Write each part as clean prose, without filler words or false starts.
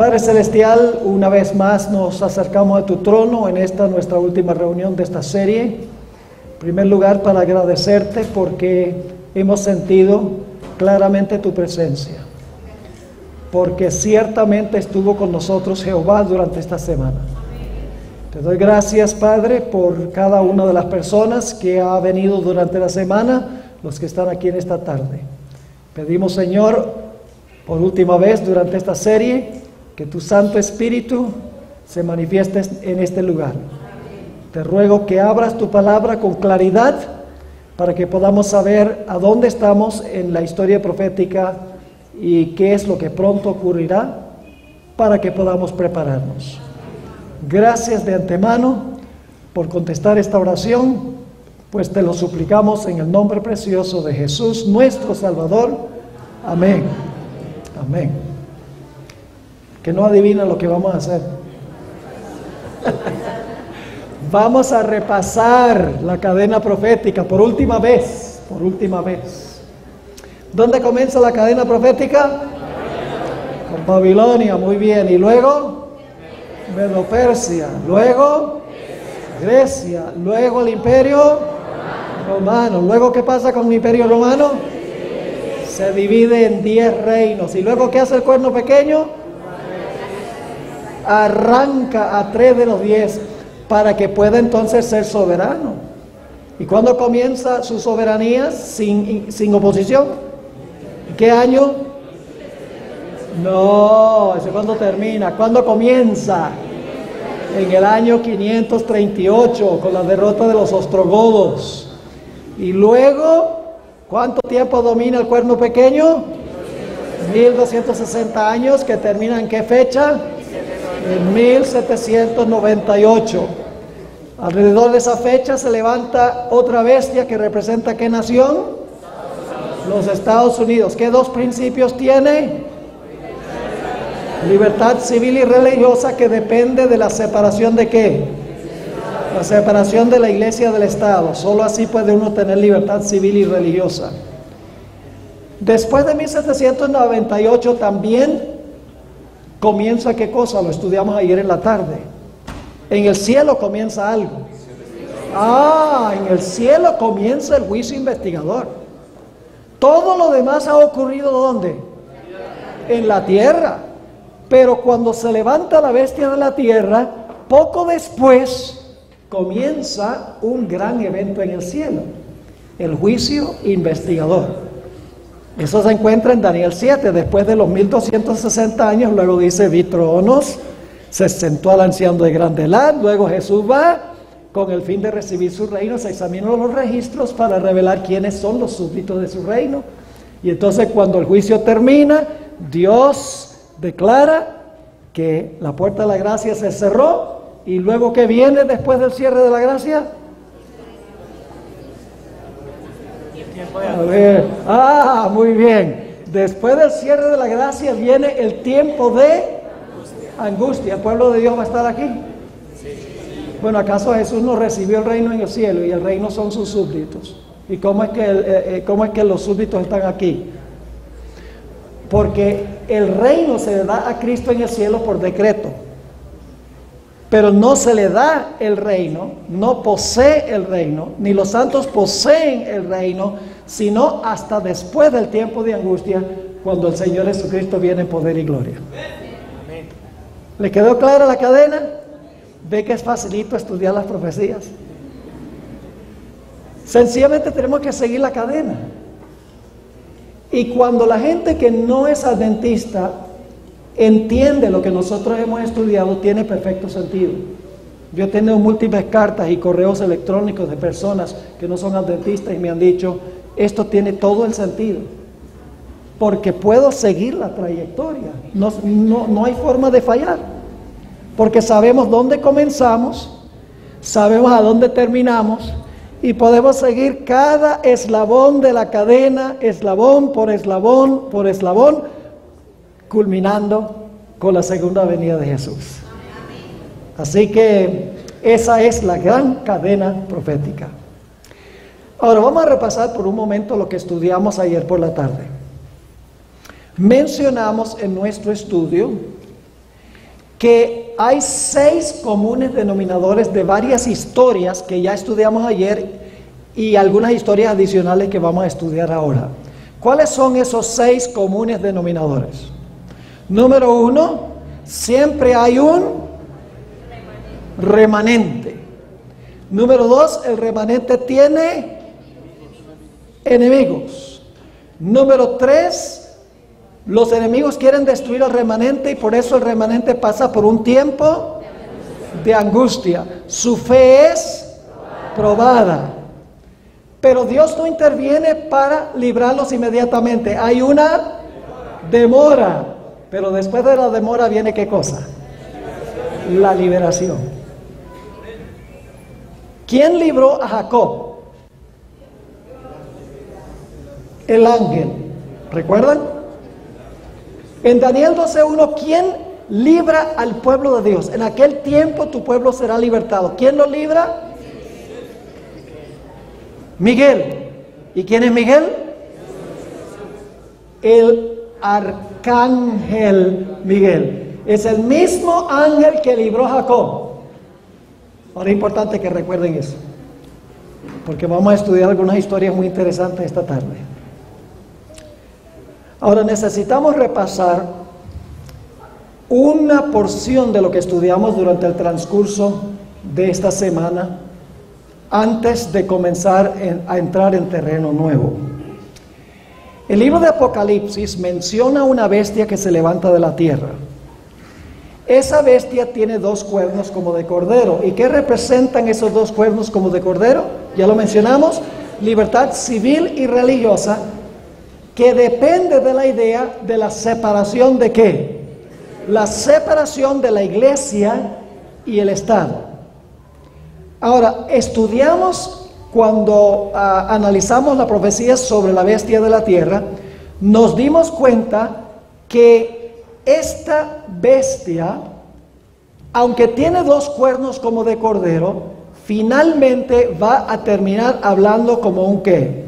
Padre Celestial, una vez más nos acercamos a tu trono en esta nuestra última reunión de esta serie. En primer lugar, para agradecerte porque hemos sentido claramente tu presencia, porque ciertamente estuvo con nosotros Jehová durante esta semana. Te doy gracias, Padre, por cada una de las personas que ha venido durante la semana, los que están aquí en esta tarde. Pedimos, Señor, por última vez durante esta serie, que tu Santo Espíritu se manifieste en este lugar. Te ruego que abras tu palabra con claridad para que podamos saber a dónde estamos en la historia profética y qué es lo que pronto ocurrirá para que podamos prepararnos. Gracias de antemano por contestar esta oración, pues te lo suplicamos en el nombre precioso de Jesús, nuestro Salvador. Amén. Amén. Que no adivina lo que vamos a hacer. Vamos a repasar la cadena profética por última vez. Por última vez. ¿Dónde comienza la cadena profética? Con Babilonia, muy bien. Y luego Medo-Persia, luego Grecia, luego el Imperio Romano. Luego, ¿qué pasa con el Imperio Romano? Se divide en 10 reinos. ¿Y luego qué hace el cuerno pequeño? Arranca a 3 de los 10 para que pueda entonces ser soberano. ¿Y cuándo comienza su soberanía? Sin oposición. ¿Qué año? No, ¿ese cuándo termina? ¿Cuándo comienza? En el año 538, con la derrota de los ostrogodos. Y luego, ¿cuánto tiempo domina el cuerno pequeño? 1260 años, que termina ¿en qué fecha? En 1798. Alrededor de esa fecha se levanta otra bestia que representa ¿qué nación? Los Estados Unidos. ¿Qué dos principios tiene? Libertad civil y religiosa, que depende de la separación ¿de qué? La separación de la iglesia del Estado. Solo así puede uno tener libertad civil y religiosa. Después de 1798 también comienza ¿qué cosa? Lo estudiamos ayer en la tarde. En el cielo comienza algo. En el cielo comienza el juicio investigador. Todo lo demás ha ocurrido ¿dónde? En la tierra. Pero cuando se levanta la bestia de la tierra, poco después comienza un gran evento en el cielo. El juicio investigador. Eso se encuentra en Daniel 7, después de los 1260 años, luego dice, vi tronos, se sentó al anciano de grande edad, luego Jesús va, con el fin de recibir su reino, se examinan los registros para revelar quiénes son los súbditos de su reino, y entonces cuando el juicio termina, Dios declara que la puerta de la gracia se cerró, y luego ¿qué viene después del cierre de la gracia? A ver, muy bien. Después del cierre de la gracia viene el tiempo de angustia. ¿El pueblo de Dios va a estar aquí? Bueno, ¿acaso Jesús no recibió el reino en el cielo y el reino son sus súbditos? ¿Y cómo es que los súbditos están aquí? Porque el reino se le da a Cristo en el cielo por decreto. Pero no se le da el reino, no posee el reino, ni los santos poseen el reino, sino hasta después del tiempo de angustia, cuando el Señor Jesucristo viene en poder y gloria. Amén. ¿Le quedó clara la cadena? Ve que es facilito estudiar las profecías. Sencillamente tenemos que seguir la cadena. Y cuando la gente que no es adventista entiende lo que nosotros hemos estudiado, tiene perfecto sentido. Yo he tenido múltiples cartas y correos electrónicos de personas que no son adventistas y me han dicho, esto tiene todo el sentido, porque puedo seguir la trayectoria, no hay forma de fallar, porque sabemos dónde comenzamos, sabemos a dónde terminamos, y podemos seguir cada eslabón de la cadena, eslabón por eslabón por eslabón, culminando con la segunda venida de Jesús. Así que esa es la gran cadena profética. Ahora vamos a repasar por un momento lo que estudiamos ayer por la tarde. Mencionamos en nuestro estudio que hay 6 comunes denominadores de varias historias que ya estudiamos ayer y algunas historias adicionales que vamos a estudiar ahora. ¿Cuáles son esos 6 comunes denominadores? Número 1, siempre hay un remanente. Número 2, el remanente tiene enemigos. Número 3, los enemigos quieren destruir al remanente y por eso el remanente pasa por un tiempo de angustia. Su fe es probada. Pero Dios no interviene para librarlos inmediatamente. Hay una demora. Pero después de la demora viene ¿qué cosa? La liberación. ¿Quién libró a Jacob? El ángel. ¿Recuerdan? En Daniel 12:1, ¿quién libra al pueblo de Dios? En aquel tiempo tu pueblo será libertado. ¿Quién lo libra? Miguel. ¿Y quién es Miguel? El arcángel Miguel. Es el mismo ángel que libró a Jacob. Ahora es importante que recuerden eso, porque vamos a estudiar algunas historias muy interesantes esta tarde. Ahora necesitamos repasar una porción de lo que estudiamos durante el transcurso de esta semana antes de comenzar a entrar en terreno nuevo. El libro de Apocalipsis menciona una bestia que se levanta de la tierra. Esa bestia tiene 2 cuernos como de cordero. ¿Y qué representan esos 2 cuernos como de cordero? Ya lo mencionamos, libertad civil y religiosa, que depende de la idea de la separación de ¿qué? La separación de la iglesia y el Estado. Ahora, estudiamos cuando analizamos la profecía sobre la bestia de la tierra, nos dimos cuenta que esta bestia, aunque tiene 2 cuernos como de cordero, finalmente va a terminar hablando como un ¿qué?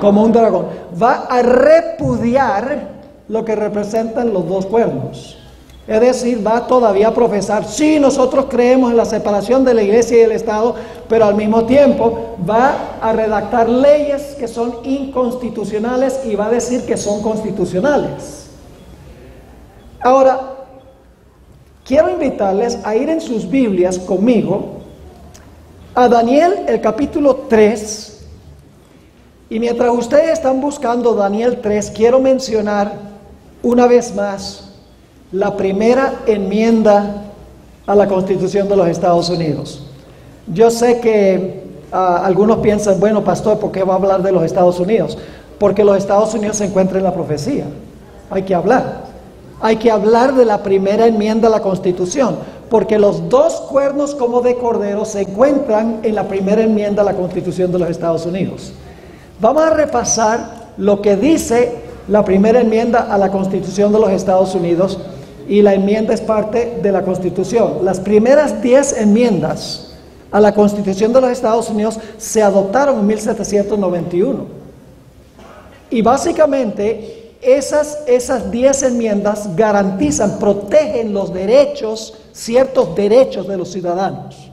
Como un dragón. Va a repudiar lo que representan los 2 cuernos. Es decir, va todavía a profesar, sí, nosotros creemos en la separación de la iglesia y del Estado, pero al mismo tiempo va a redactar leyes que son inconstitucionales y va a decir que son constitucionales. Ahora, quiero invitarles a ir en sus Biblias conmigo a Daniel, el capítulo 3. Y mientras ustedes están buscando Daniel 3, quiero mencionar una vez más la primera enmienda a la Constitución de los Estados Unidos. Yo sé que algunos piensan, bueno, pastor, ¿por qué va a hablar de los Estados Unidos? Porque los Estados Unidos se encuentran en la profecía. Hay que hablar. Hay que hablar de la primera enmienda a la Constitución, porque los 2 cuernos como de cordero se encuentran en la primera enmienda a la Constitución de los Estados Unidos. Vamos a repasar lo que dice la primera enmienda a la Constitución de los Estados Unidos, y la enmienda es parte de la Constitución. Las primeras 10 enmiendas a la Constitución de los Estados Unidos se adoptaron en 1791. Y básicamente esas 10 enmiendas garantizan, protegen los derechos, ciertos derechos de los ciudadanos.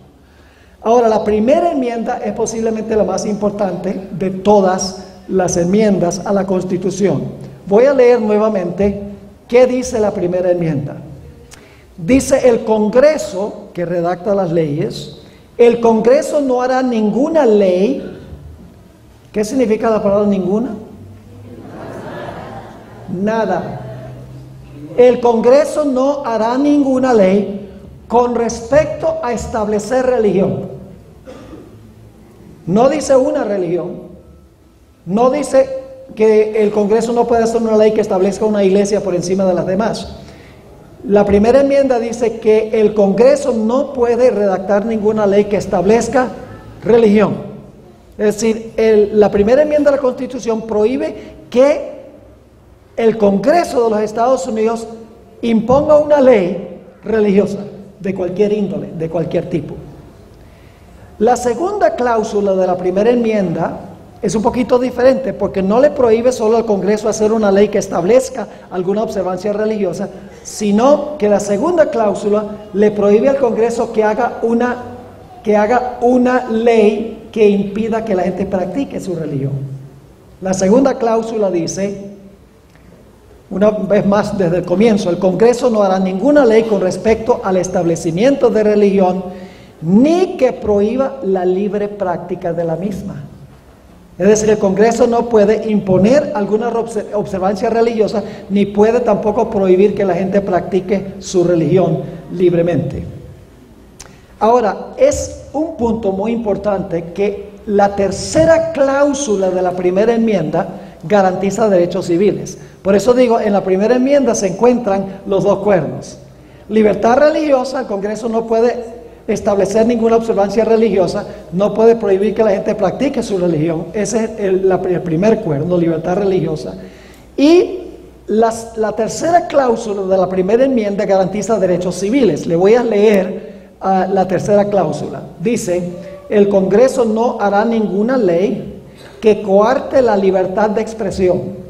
Ahora, la primera enmienda es posiblemente la más importante de todas las enmiendas a la Constitución. Voy a leer nuevamente qué dice la primera enmienda. Dice: el Congreso, que redacta las leyes, el Congreso no hará ninguna ley. ¿Qué significa la palabra ninguna? Nada. El Congreso no hará ninguna ley con respecto a establecer religión. No dice una religión. No dice que el Congreso no puede hacer una ley que establezca una iglesia por encima de las demás. La primera enmienda dice que el Congreso no puede redactar ninguna ley que establezca religión. Es decir, la primera enmienda de la Constitución prohíbe que el Congreso de los Estados Unidos imponga una ley religiosa de cualquier índole, de cualquier tipo. La segunda cláusula de la primera enmienda es un poquito diferente, porque no le prohíbe solo al Congreso hacer una ley que establezca alguna observancia religiosa, sino que la segunda cláusula le prohíbe al Congreso que haga una ley que impida que la gente practique su religión. La segunda cláusula dice, una vez más desde el comienzo, el Congreso no hará ninguna ley con respecto al establecimiento de religión, ni que prohíba la libre práctica de la misma. Es decir, el Congreso no puede imponer alguna observancia religiosa, ni puede tampoco prohibir que la gente practique su religión libremente. Ahora, es un punto muy importante que la tercera cláusula de la primera enmienda garantiza derechos civiles. Por eso digo, en la primera enmienda se encuentran los dos cuernos. Libertad religiosa, el Congreso no puede establecer ninguna observancia religiosa, no puede prohibir que la gente practique su religión. Ese es el primer cuerno, libertad religiosa. Y la tercera cláusula de la primera enmienda garantiza derechos civiles. Le voy a leer la tercera cláusula. Dice, el Congreso no hará ninguna ley que coarte la libertad de expresión.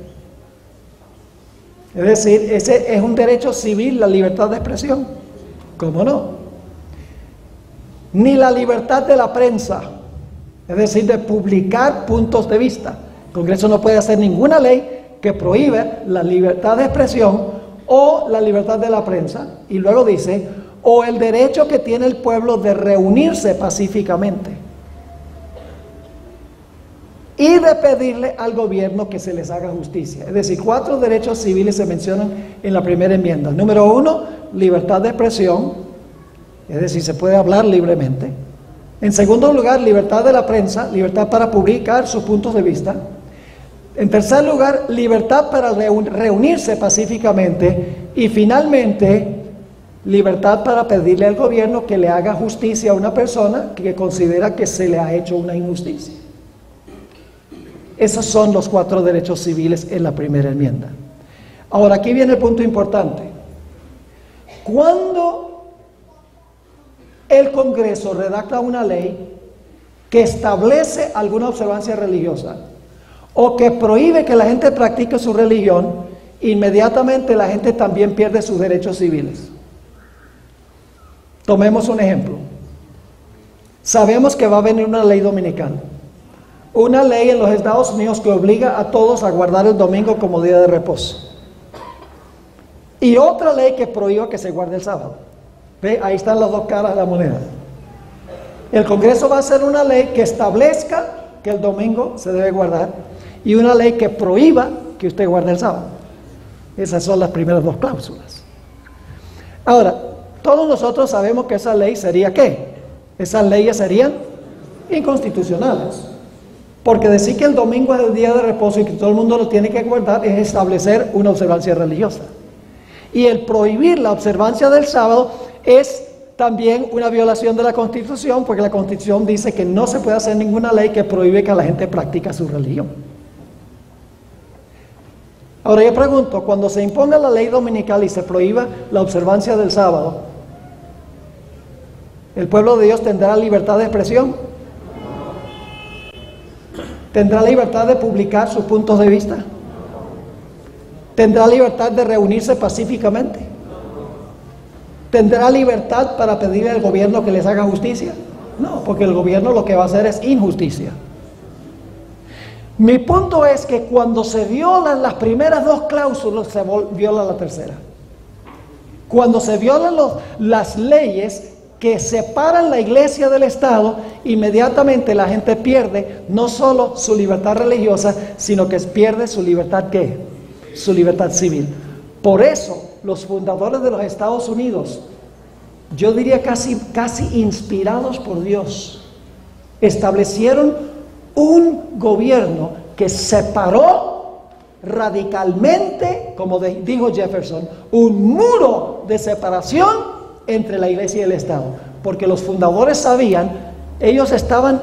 Es decir, ese es un derecho civil, la libertad de expresión. ¿Cómo no? Ni la libertad de la prensa, es decir, de publicar puntos de vista. El Congreso no puede hacer ninguna ley que prohíbe la libertad de expresión o la libertad de la prensa. Y luego dice, o el derecho que tiene el pueblo de reunirse pacíficamente y de pedirle al gobierno que se les haga justicia. Es decir, 4 derechos civiles se mencionan en la primera enmienda. Número 1, libertad de expresión. Es decir, se puede hablar libremente. En segundo lugar, libertad de la prensa, libertad para publicar sus puntos de vista. En tercer lugar, libertad para reunirse pacíficamente. Y finalmente, libertad para pedirle al gobierno que le haga justicia a una persona que considera que se le ha hecho una injusticia. Esos son los 4 derechos civiles en la primera enmienda. Ahora, aquí viene el punto importante. Cuando el Congreso redacta una ley que establece alguna observancia religiosa o que prohíbe que la gente practique su religión, inmediatamente la gente también pierde sus derechos civiles. Tomemos un ejemplo. Sabemos que va a venir una ley dominical, una ley en los Estados Unidos que obliga a todos a guardar el domingo como día de reposo, y otra ley que prohíba que se guarde el sábado. ¿Ve? Ahí están las dos caras de la moneda. El Congreso va a hacer una ley que establezca que el domingo se debe guardar y una ley que prohíba que usted guarde el sábado. Esas son las primeras 2 cláusulas. Ahora, todos nosotros sabemos que esa ley sería ¿qué? Esas leyes serían inconstitucionales. Porque decir que el domingo es el día de reposo y que todo el mundo lo tiene que guardar es establecer una observancia religiosa. Y el prohibir la observancia del sábado es también una violación de la Constitución, porque la Constitución dice que no se puede hacer ninguna ley que prohíbe que la gente practique su religión. Ahora yo pregunto, cuando se imponga la ley dominical y se prohíba la observancia del sábado, ¿el pueblo de Dios tendrá libertad de expresión? ¿Tendrá libertad de publicar sus puntos de vista? ¿Tendrá libertad de reunirse pacíficamente? ¿Tendrá libertad para pedirle al gobierno que les haga justicia? No, porque el gobierno lo que va a hacer es injusticia. Mi punto es que cuando se violan las primeras 2 cláusulas, se viola la tercera. Cuando se violan las leyes que separan la iglesia del Estado, inmediatamente la gente pierde no solo su libertad religiosa, sino que pierde su libertad ¿qué? Su libertad civil. Por eso los fundadores de los Estados Unidos, yo diría casi inspirados por Dios, establecieron un gobierno que separó radicalmente, como dijo Jefferson, un muro de separación entre la iglesia y el Estado, porque los fundadores sabían, ellos estaban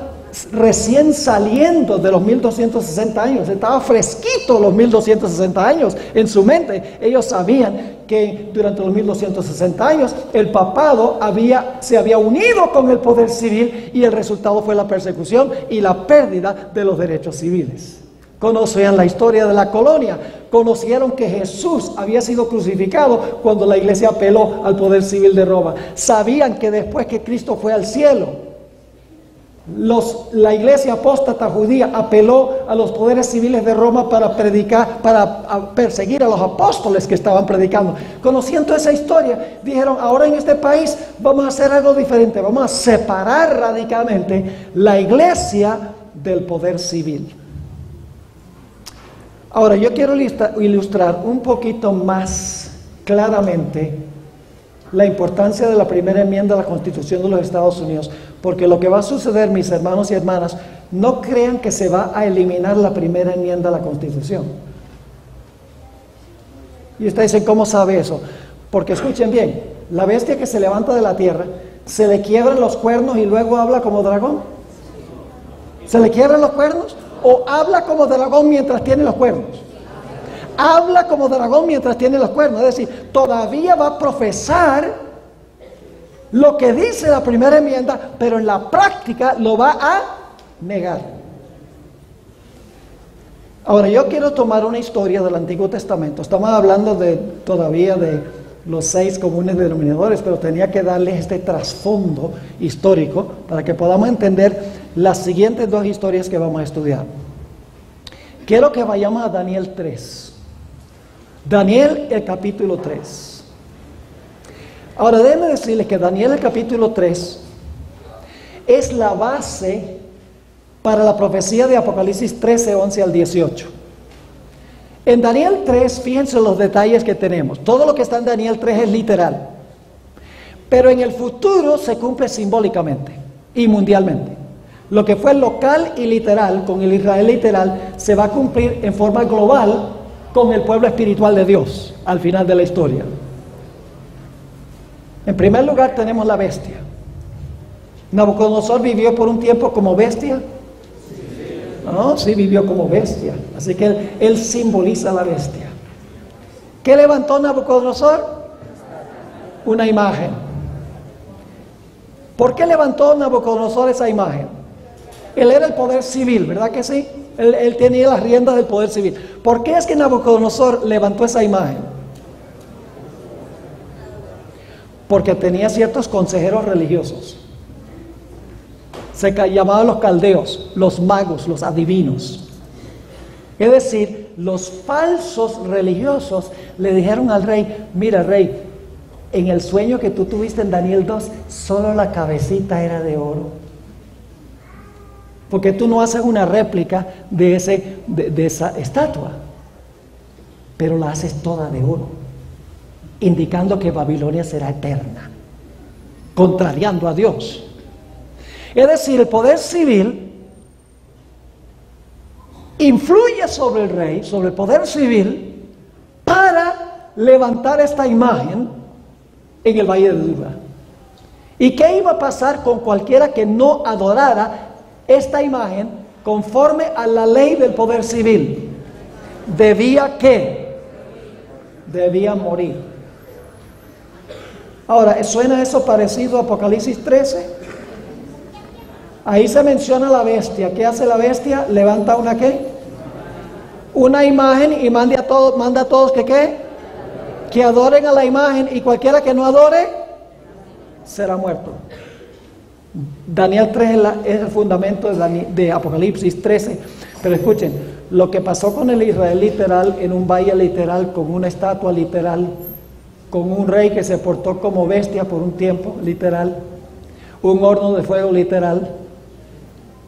recién saliendo de los 1260 años, estaba fresquito los 1260 años en su mente. Ellos sabían que durante los 1260 años el papado se había unido con el poder civil y el resultado fue la persecución y la pérdida de los derechos civiles. conocían la historia de la colonia, conocieron que Jesús había sido crucificado cuando la iglesia apeló al poder civil de Roma, sabían que después que Cristo fue al cielo, la iglesia apóstata judía apeló a los poderes civiles de Roma para predicar, para perseguir a los apóstoles que estaban predicando. Conociendo esa historia, dijeron: ahora en este país vamos a hacer algo diferente, vamos a separar radicalmente la iglesia del poder civil. Ahora yo quiero ilustrar un poquito más claramente la importancia de la primera enmienda a la Constitución de los Estados Unidos, porque lo que va a suceder, mis hermanos y hermanas, no crean que se va a eliminar la primera enmienda a la Constitución. Y ustedes dicen: ¿cómo sabe eso? Porque escuchen bien, la bestia que se levanta de la tierra, se le quiebran los cuernos y luego habla como dragón. ¿Se le quiebran los cuernos? ¿O habla como dragón mientras tiene los cuernos? Habla como dragón mientras tiene los cuernos, es decir, todavía va a profesar lo que dice la primera enmienda, pero en la práctica lo va a negar. Ahora yo quiero tomar una historia del Antiguo Testamento. Estamos hablando todavía de los 6 comunes denominadores, pero tenía que darles este trasfondo histórico para que podamos entender las siguientes 2 historias que vamos a estudiar. Quiero que vayamos a Daniel 3. Daniel, el capítulo 3. Ahora déjenme decirles que Daniel, el capítulo 3 es la base para la profecía de Apocalipsis 13, 11 al 18. En Daniel 3, fíjense los detalles que tenemos. Todo lo que está en Daniel 3 es literal, pero en el futuro se cumple simbólicamente y mundialmente. Lo que fue local y literal con el Israel literal se va a cumplir en forma global con el pueblo espiritual de Dios al final de la historia. En primer lugar tenemos la bestia. Nabucodonosor vivió por un tiempo como bestia. No, sí vivió como bestia. Así que él simboliza la bestia. ¿Qué levantó Nabucodonosor? Una imagen. ¿Por qué levantó Nabucodonosor esa imagen? Él era el poder civil, ¿verdad que sí? Él tenía las riendas del poder civil. ¿Por qué es que Nabucodonosor levantó esa imagen? Porque tenía ciertos consejeros religiosos. Se llamaban los caldeos, los magos, los adivinos. Es decir, los falsos religiosos le dijeron al rey: mira, rey, en el sueño que tú tuviste en Daniel 2, solo la cabecita era de oro. Porque tú no haces una réplica de esa estatua, pero la haces toda de oro, indicando que Babilonia será eterna, contrariando a Dios. Es decir, el poder civil influye sobre el rey, sobre el poder civil, para levantar esta imagen en el Valle de Dura. ¿Y qué iba a pasar con cualquiera que no adorara esta imagen conforme a la ley del poder civil? Debía morir. Ahora, ¿suena eso parecido a Apocalipsis 13? Ahí se menciona la bestia. ¿Qué hace la bestia? Levanta una ¿qué? Una imagen y manda a todos que adoren a la imagen, y cualquiera que no adore será muerto. Daniel 3 es el fundamento de Apocalipsis 13. Pero escuchen, lo que pasó con el Israel literal, en un valle literal, con una estatua literal, con un rey que se portó como bestia por un tiempo literal, un horno de fuego literal,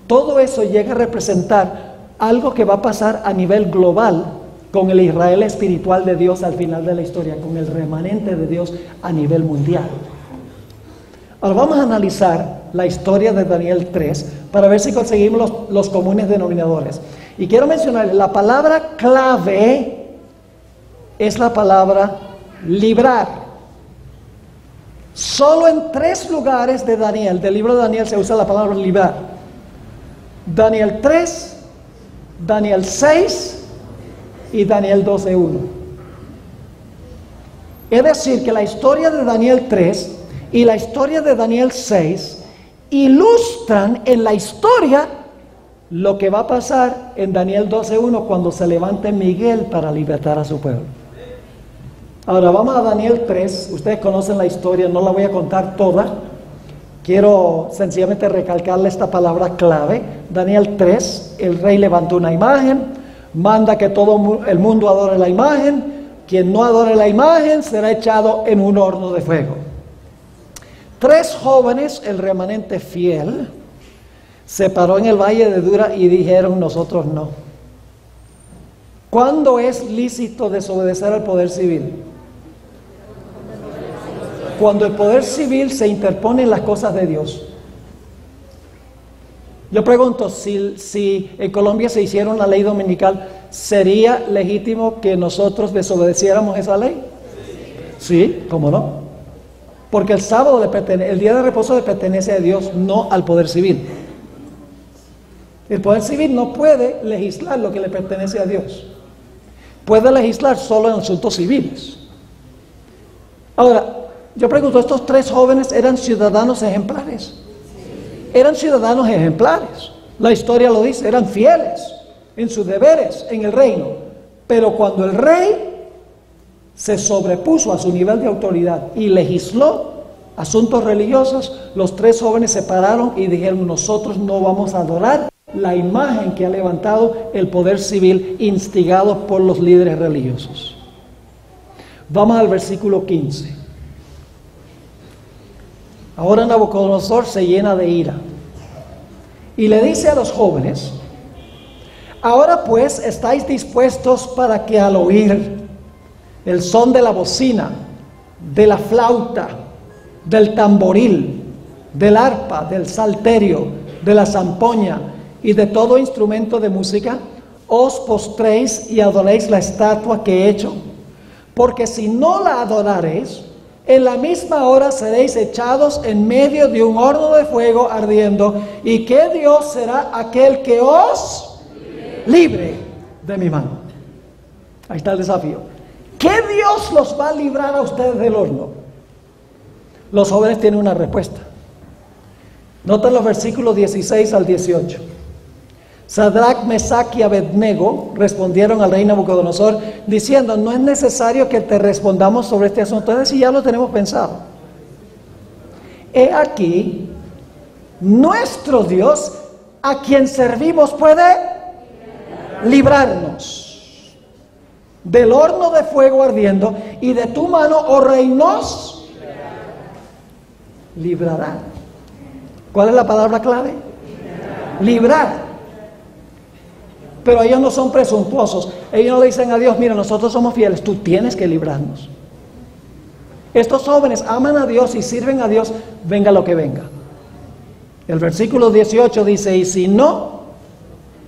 todo eso llega a representar algo que va a pasar a nivel global con el Israel espiritual de Dios al final de la historia, con el remanente de Dios a nivel mundial. Ahora vamos a analizar la historia de Daniel 3 para ver si conseguimos los comunes denominadores. Y quiero mencionar, la palabra clave es la palabra librar. Solo en 3 lugares de Daniel, del libro de Daniel, se usa la palabra librar. Daniel 3, Daniel 6 y Daniel 12:1. Es decir, que la historia de Daniel 3 y la historia de Daniel 6 ilustran en la historia lo que va a pasar en Daniel 12:1 cuando se levante Miguel para libertar a su pueblo. Ahora vamos a Daniel 3. Ustedes conocen la historia, no la voy a contar toda. Quiero sencillamente recalcarle esta palabra clave. Daniel 3, el rey levantó una imagen, manda que todo el mundo adore la imagen. Quien no adore la imagen será echado en un horno de fuego. 3 jóvenes, el remanente fiel, se paró en el valle de Dura y dijeron: nosotros no. ¿Cuándo es lícito desobedecer al poder civil? Cuando el poder civil se interpone en las cosas de Dios. Yo pregunto, si en Colombia se hiciera una ley dominical, ¿sería legítimo que nosotros desobedeciéramos esa ley? Sí, ¿cómo no? Porque el sábado el día de reposo le pertenece a Dios, no al poder civil. El poder civil no puede legislar lo que le pertenece a Dios. Puede legislar solo en asuntos civiles. Ahora, yo pregunto, ¿estos 3 jóvenes eran ciudadanos ejemplares? Eran ciudadanos ejemplares. La historia lo dice, eran fieles en sus deberes en el reino. Pero cuando el rey se sobrepuso a su nivel de autoridad y legisló asuntos religiosos, los 3 jóvenes se pararon y dijeron: nosotros no vamos a adorar la imagen que ha levantado el poder civil instigado por los líderes religiosos. Vamos al versículo 15. Ahora Nabucodonosor se llena de ira y le dice a los jóvenes: ahora pues estáis dispuestos para que al oír el son de la bocina, de la flauta, del tamboril, del arpa, del salterio, de la zampoña y de todo instrumento de música, os postréis y adoréis la estatua que he hecho, porque si no la adorareis, en la misma hora seréis echados en medio de un horno de fuego ardiendo. ¿Y qué Dios será aquel que os libre de mi mano? Ahí está el desafío. ¿Qué Dios los va a librar a ustedes del horno? Los jóvenes tienen una respuesta. Noten los versículos 16 al 18. Sadrach, Mesach y Abednego respondieron al rey Nabucodonosor diciendo: no es necesario que te respondamos sobre este asunto, es decir, ya lo tenemos pensado. He aquí, nuestro Dios, a quien servimos, puede librarnos del horno de fuego ardiendo, y de tu mano, oh rey, nos librará. ¿Cuál es la palabra clave? Librar. Pero ellos no son presuntuosos. Ellos no le dicen a Dios: mira, nosotros somos fieles, tú tienes que librarnos. Estos jóvenes aman a Dios y sirven a Dios, venga lo que venga. El versículo 18 dice: y si no,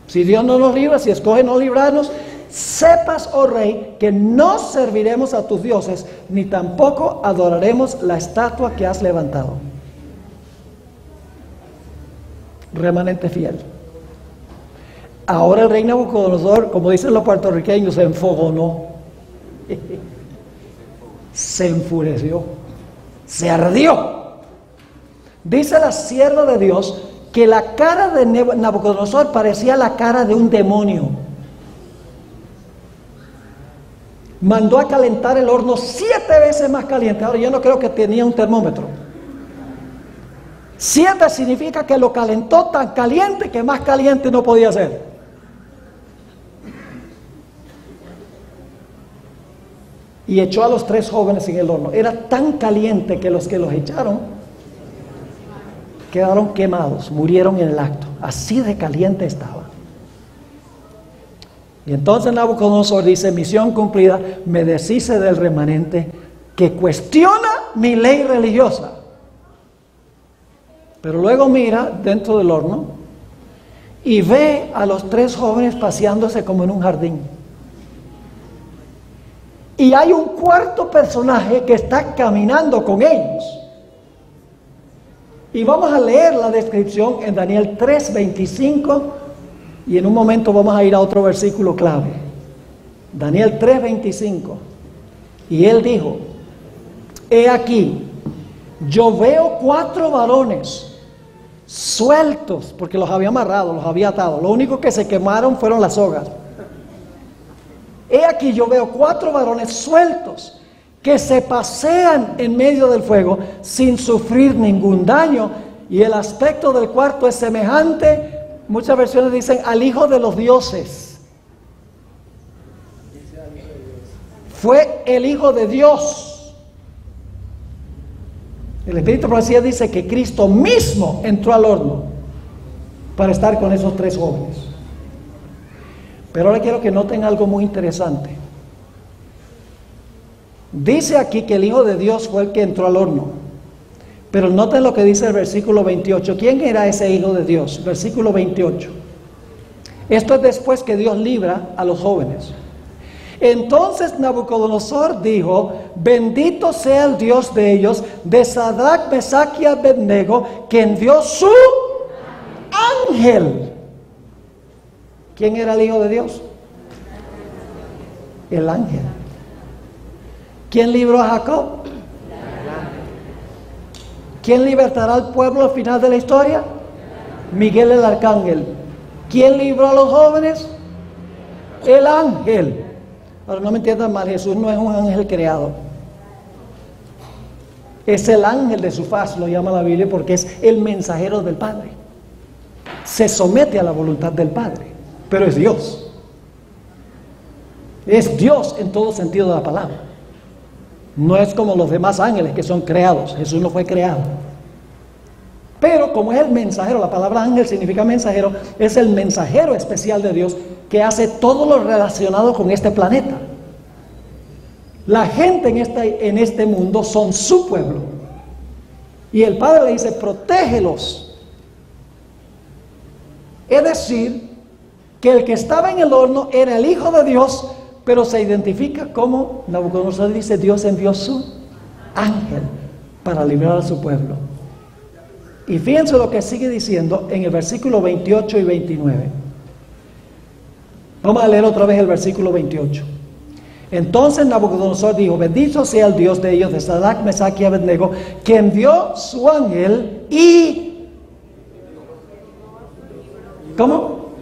si Dios no nos libra, si escoge no librarnos, sepas, oh rey, que no serviremos a tus dioses, ni tampoco adoraremos la estatua que has levantado. Remanente fiel. Ahora el rey Nabucodonosor, como dicen los puertorriqueños, se enfogonó, se enfureció, se ardió. Dice la sierva de Dios que la cara de Nabucodonosor parecía la cara de un demonio. Mandó a calentar el horno 7 veces más caliente. Ahora yo no creo que tenía un termómetro. 7 significa que lo calentó tan caliente que más caliente no podía ser. Y echó a los 3 jóvenes en el horno. Era tan caliente que los echaron quedaron quemados, murieron en el acto. Así de caliente estaba. Y entonces Nabucodonosor dice: misión cumplida, me deshice del remanente que cuestiona mi ley religiosa. Pero luego mira dentro del horno y ve a los 3 jóvenes paseándose como en un jardín. Y hay un cuarto personaje que está caminando con ellos. Y vamos a leer la descripción en Daniel 3:25, y en un momento vamos a ir a otro versículo clave. Daniel 3:25. Y él dijo: he aquí, yo veo 4 varones sueltos, porque los había amarrado, los había atado. Lo único que se quemaron fueron las sogas. He aquí yo veo 4 varones sueltos que se pasean en medio del fuego sin sufrir ningún daño, y el aspecto del cuarto es semejante, muchas versiones dicen, al Hijo de los dioses. Fue el Hijo de Dios. El Espíritu de Profecía dice que Cristo mismo entró al horno para estar con esos 3 jóvenes. Pero ahora quiero que noten algo muy interesante. Dice aquí que el Hijo de Dios fue el que entró al horno. Pero noten lo que dice el versículo 28. ¿Quién era ese Hijo de Dios? Versículo 28. Esto es después que Dios libra a los jóvenes. Entonces Nabucodonosor dijo: bendito sea el Dios de ellos, de Sadrach, Mesach y Abednego, que envió su ángel. ¿Quién era el Hijo de Dios? El ángel. ¿Quién libró a Jacob? ¿Quién libertará al pueblo al final de la historia? Miguel el arcángel. ¿Quién libró a los jóvenes? El ángel. Ahora no me entiendan mal, Jesús no es un ángel creado. Es el ángel de su faz, lo llama la Biblia, porque es el mensajero del Padre. Se somete a la voluntad del Padre, pero es Dios. Es Dios en todo sentido de la palabra. No es como los demás ángeles que son creados. Jesús no fue creado. Pero como es el mensajero, la palabra ángel significa mensajero, es el mensajero especial de Dios que hace todo lo relacionado con este planeta. La gente en este mundo son su pueblo. Y el Padre le dice: protégelos. Es decir, que el que estaba en el horno era el Hijo de Dios, pero se identifica como, Nabucodonosor dice, Dios envió su ángel para librar a su pueblo. Y fíjense lo que sigue diciendo en el versículo 28 y 29. Vamos a leer otra vez el versículo 28. Entonces Nabucodonosor dijo: bendito sea el Dios de ellos, de Sadrach, Mesach y Abednego, que envió su ángel y... ¿Cómo?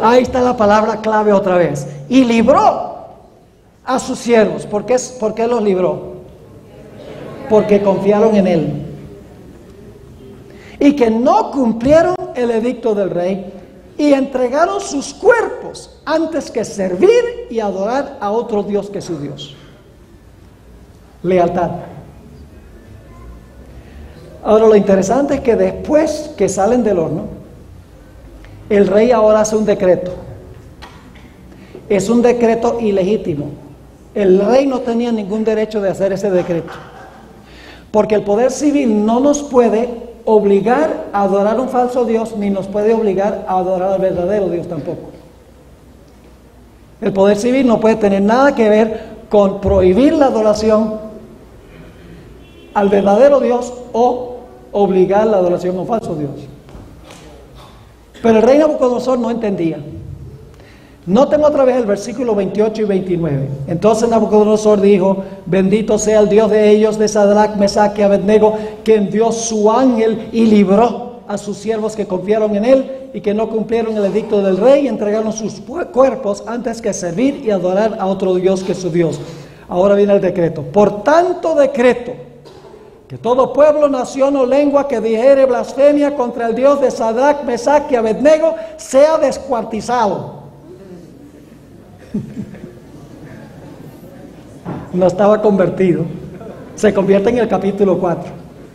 Ahí está la palabra clave otra vez. Y libró a sus siervos. ¿Por qué los libró? Porque confiaron en él. Y que no cumplieron el edicto del rey y entregaron sus cuerpos antes que servir y adorar a otro Dios que su Dios. Lealtad. Ahora lo interesante es que después que salen del horno, el rey ahora hace un decreto. Es un decreto ilegítimo. El rey no tenía ningún derecho de hacer ese decreto, porque el poder civil no nos puede obligar a adorar un falso Dios, ni nos puede obligar a adorar al verdadero Dios tampoco. El poder civil no puede tener nada que ver con prohibir la adoración al verdadero Dios o obligar la adoración a un falso Dios. Pero el rey Nabucodonosor no entendía. Noten otra vez el versículo 28 y 29. Entonces Nabucodonosor dijo: bendito sea el Dios de ellos, de Sadrach, Mesach y Abednego, que envió su ángel y libró a sus siervos que confiaron en él y que no cumplieron el edicto del rey y entregaron sus cuerpos antes que servir y adorar a otro Dios que su Dios. Ahora viene el decreto. Por tanto decreto que todo pueblo, nación o lengua que dijere blasfemia contra el Dios de Sadrach, Mesach y Abednego sea descuartizado. No estaba convertido. Se convierte en el capítulo 4.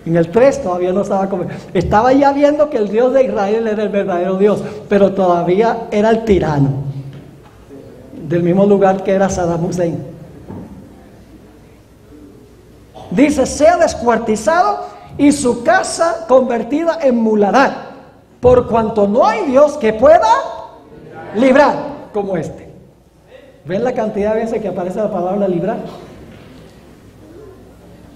En el 3 todavía no estaba convertido. Estaba ya viendo que el Dios de Israel era el verdadero Dios, pero todavía era el tirano, del mismo lugar que era Saddam Hussein. Dice: sea descuartizado y su casa convertida en muladar, por cuanto no hay Dios que pueda librar como este. ¿Ven la cantidad de veces que aparece la palabra librar?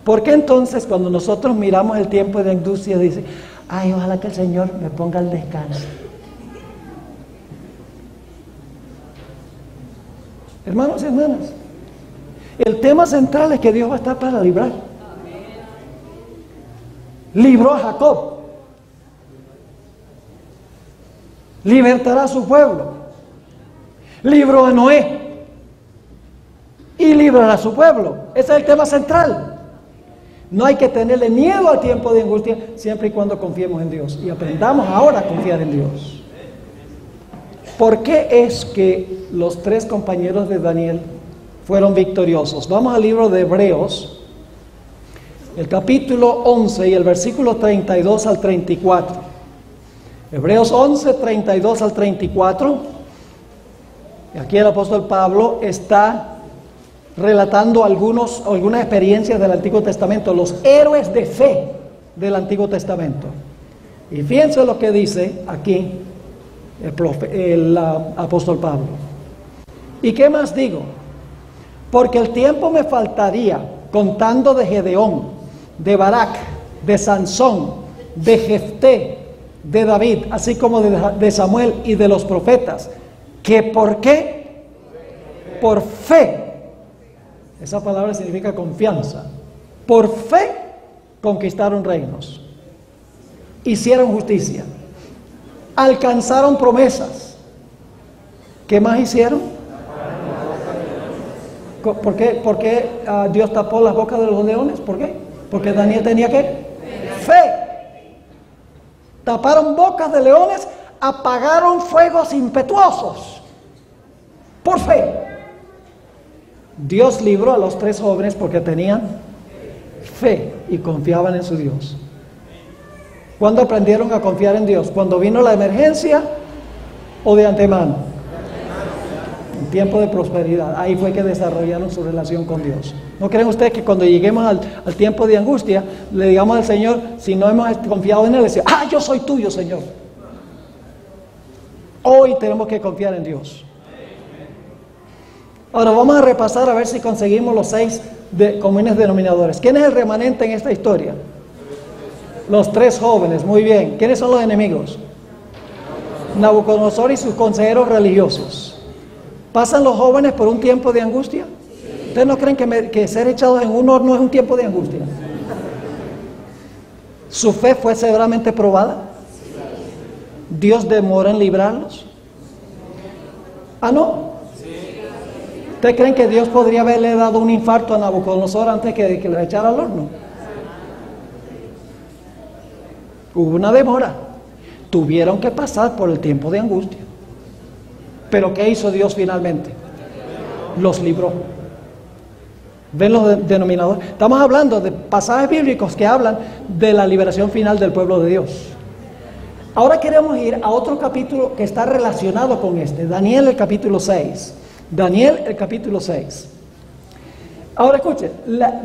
¿Por qué entonces cuando nosotros miramos el tiempo de angustia dice: ay, ojalá que el Señor me ponga el descanso? Hermanos y hermanas, el tema central es que Dios va a estar para librar. Libró a Jacob. libertará a su pueblo. Libró a Noé y librará a su pueblo. Ese es el tema central. No hay que tenerle miedo al tiempo de angustia, siempre y cuando confiemos en Dios y aprendamos ahora a confiar en Dios. ¿Por qué es que los tres compañeros de Daniel fueron victoriosos? Vamos al libro de Hebreos, el capítulo 11 y el versículo 32 al 34. Hebreos 11, 32 al 34. Y aquí el apóstol Pablo está relatando algunas experiencias del Antiguo Testamento, los héroes de fe del Antiguo Testamento. Y fíjense lo que dice aquí el apóstol Pablo. ¿Y qué más digo? Porque el tiempo me faltaría contando de Gedeón, de Barak, de Sansón, de Jefté, de David, así como de Samuel y de los profetas, que ¿por qué? Por fe. Esa palabra significa confianza. Por fe conquistaron reinos, hicieron justicia, alcanzaron promesas. ¿Qué más hicieron? ¿Por qué Dios tapó las bocas de los leones? ¿Por qué? Porque Daniel tenía ¿qué? Fe. Taparon bocas de leones, apagaron fuegos impetuosos. Por fe. Dios libró a los tres jóvenes porque tenían fe y confiaban en su Dios. ¿Cuándo aprendieron a confiar en Dios? ¿Cuando vino la emergencia o de antemano? En tiempo de prosperidad. Ahí fue que desarrollaron su relación con Dios. ¿No creen ustedes que cuando lleguemos al tiempo de angustia le digamos al Señor, si no hemos confiado en Él, le decimos, yo soy tuyo, Señor? Hoy tenemos que confiar en Dios. Ahora vamos a repasar a ver si conseguimos los 6 comunes denominadores. ¿Quién es el remanente en esta historia? Los tres jóvenes, muy bien. ¿Quiénes son los enemigos? Nabucodonosor y sus consejeros religiosos. ¿Pasan los jóvenes por un tiempo de angustia? ¿Ustedes no creen que ser echados en un horno es un tiempo de angustia? ¿Su fe fue severamente probada? ¿Dios demora en librarlos? ¿No? ¿Ustedes creen que Dios podría haberle dado un infarto a Nabucodonosor antes que le echara al horno? Hubo una demora. Tuvieron que pasar por el tiempo de angustia. Pero ¿qué hizo Dios finalmente? Los libró. ¿Ven los denominadores? Estamos hablando de pasajes bíblicos que hablan de la liberación final del pueblo de Dios. Ahora queremos ir a otro capítulo que está relacionado con este. Daniel, el capítulo 6. Daniel, el capítulo 6. Ahora escuchen,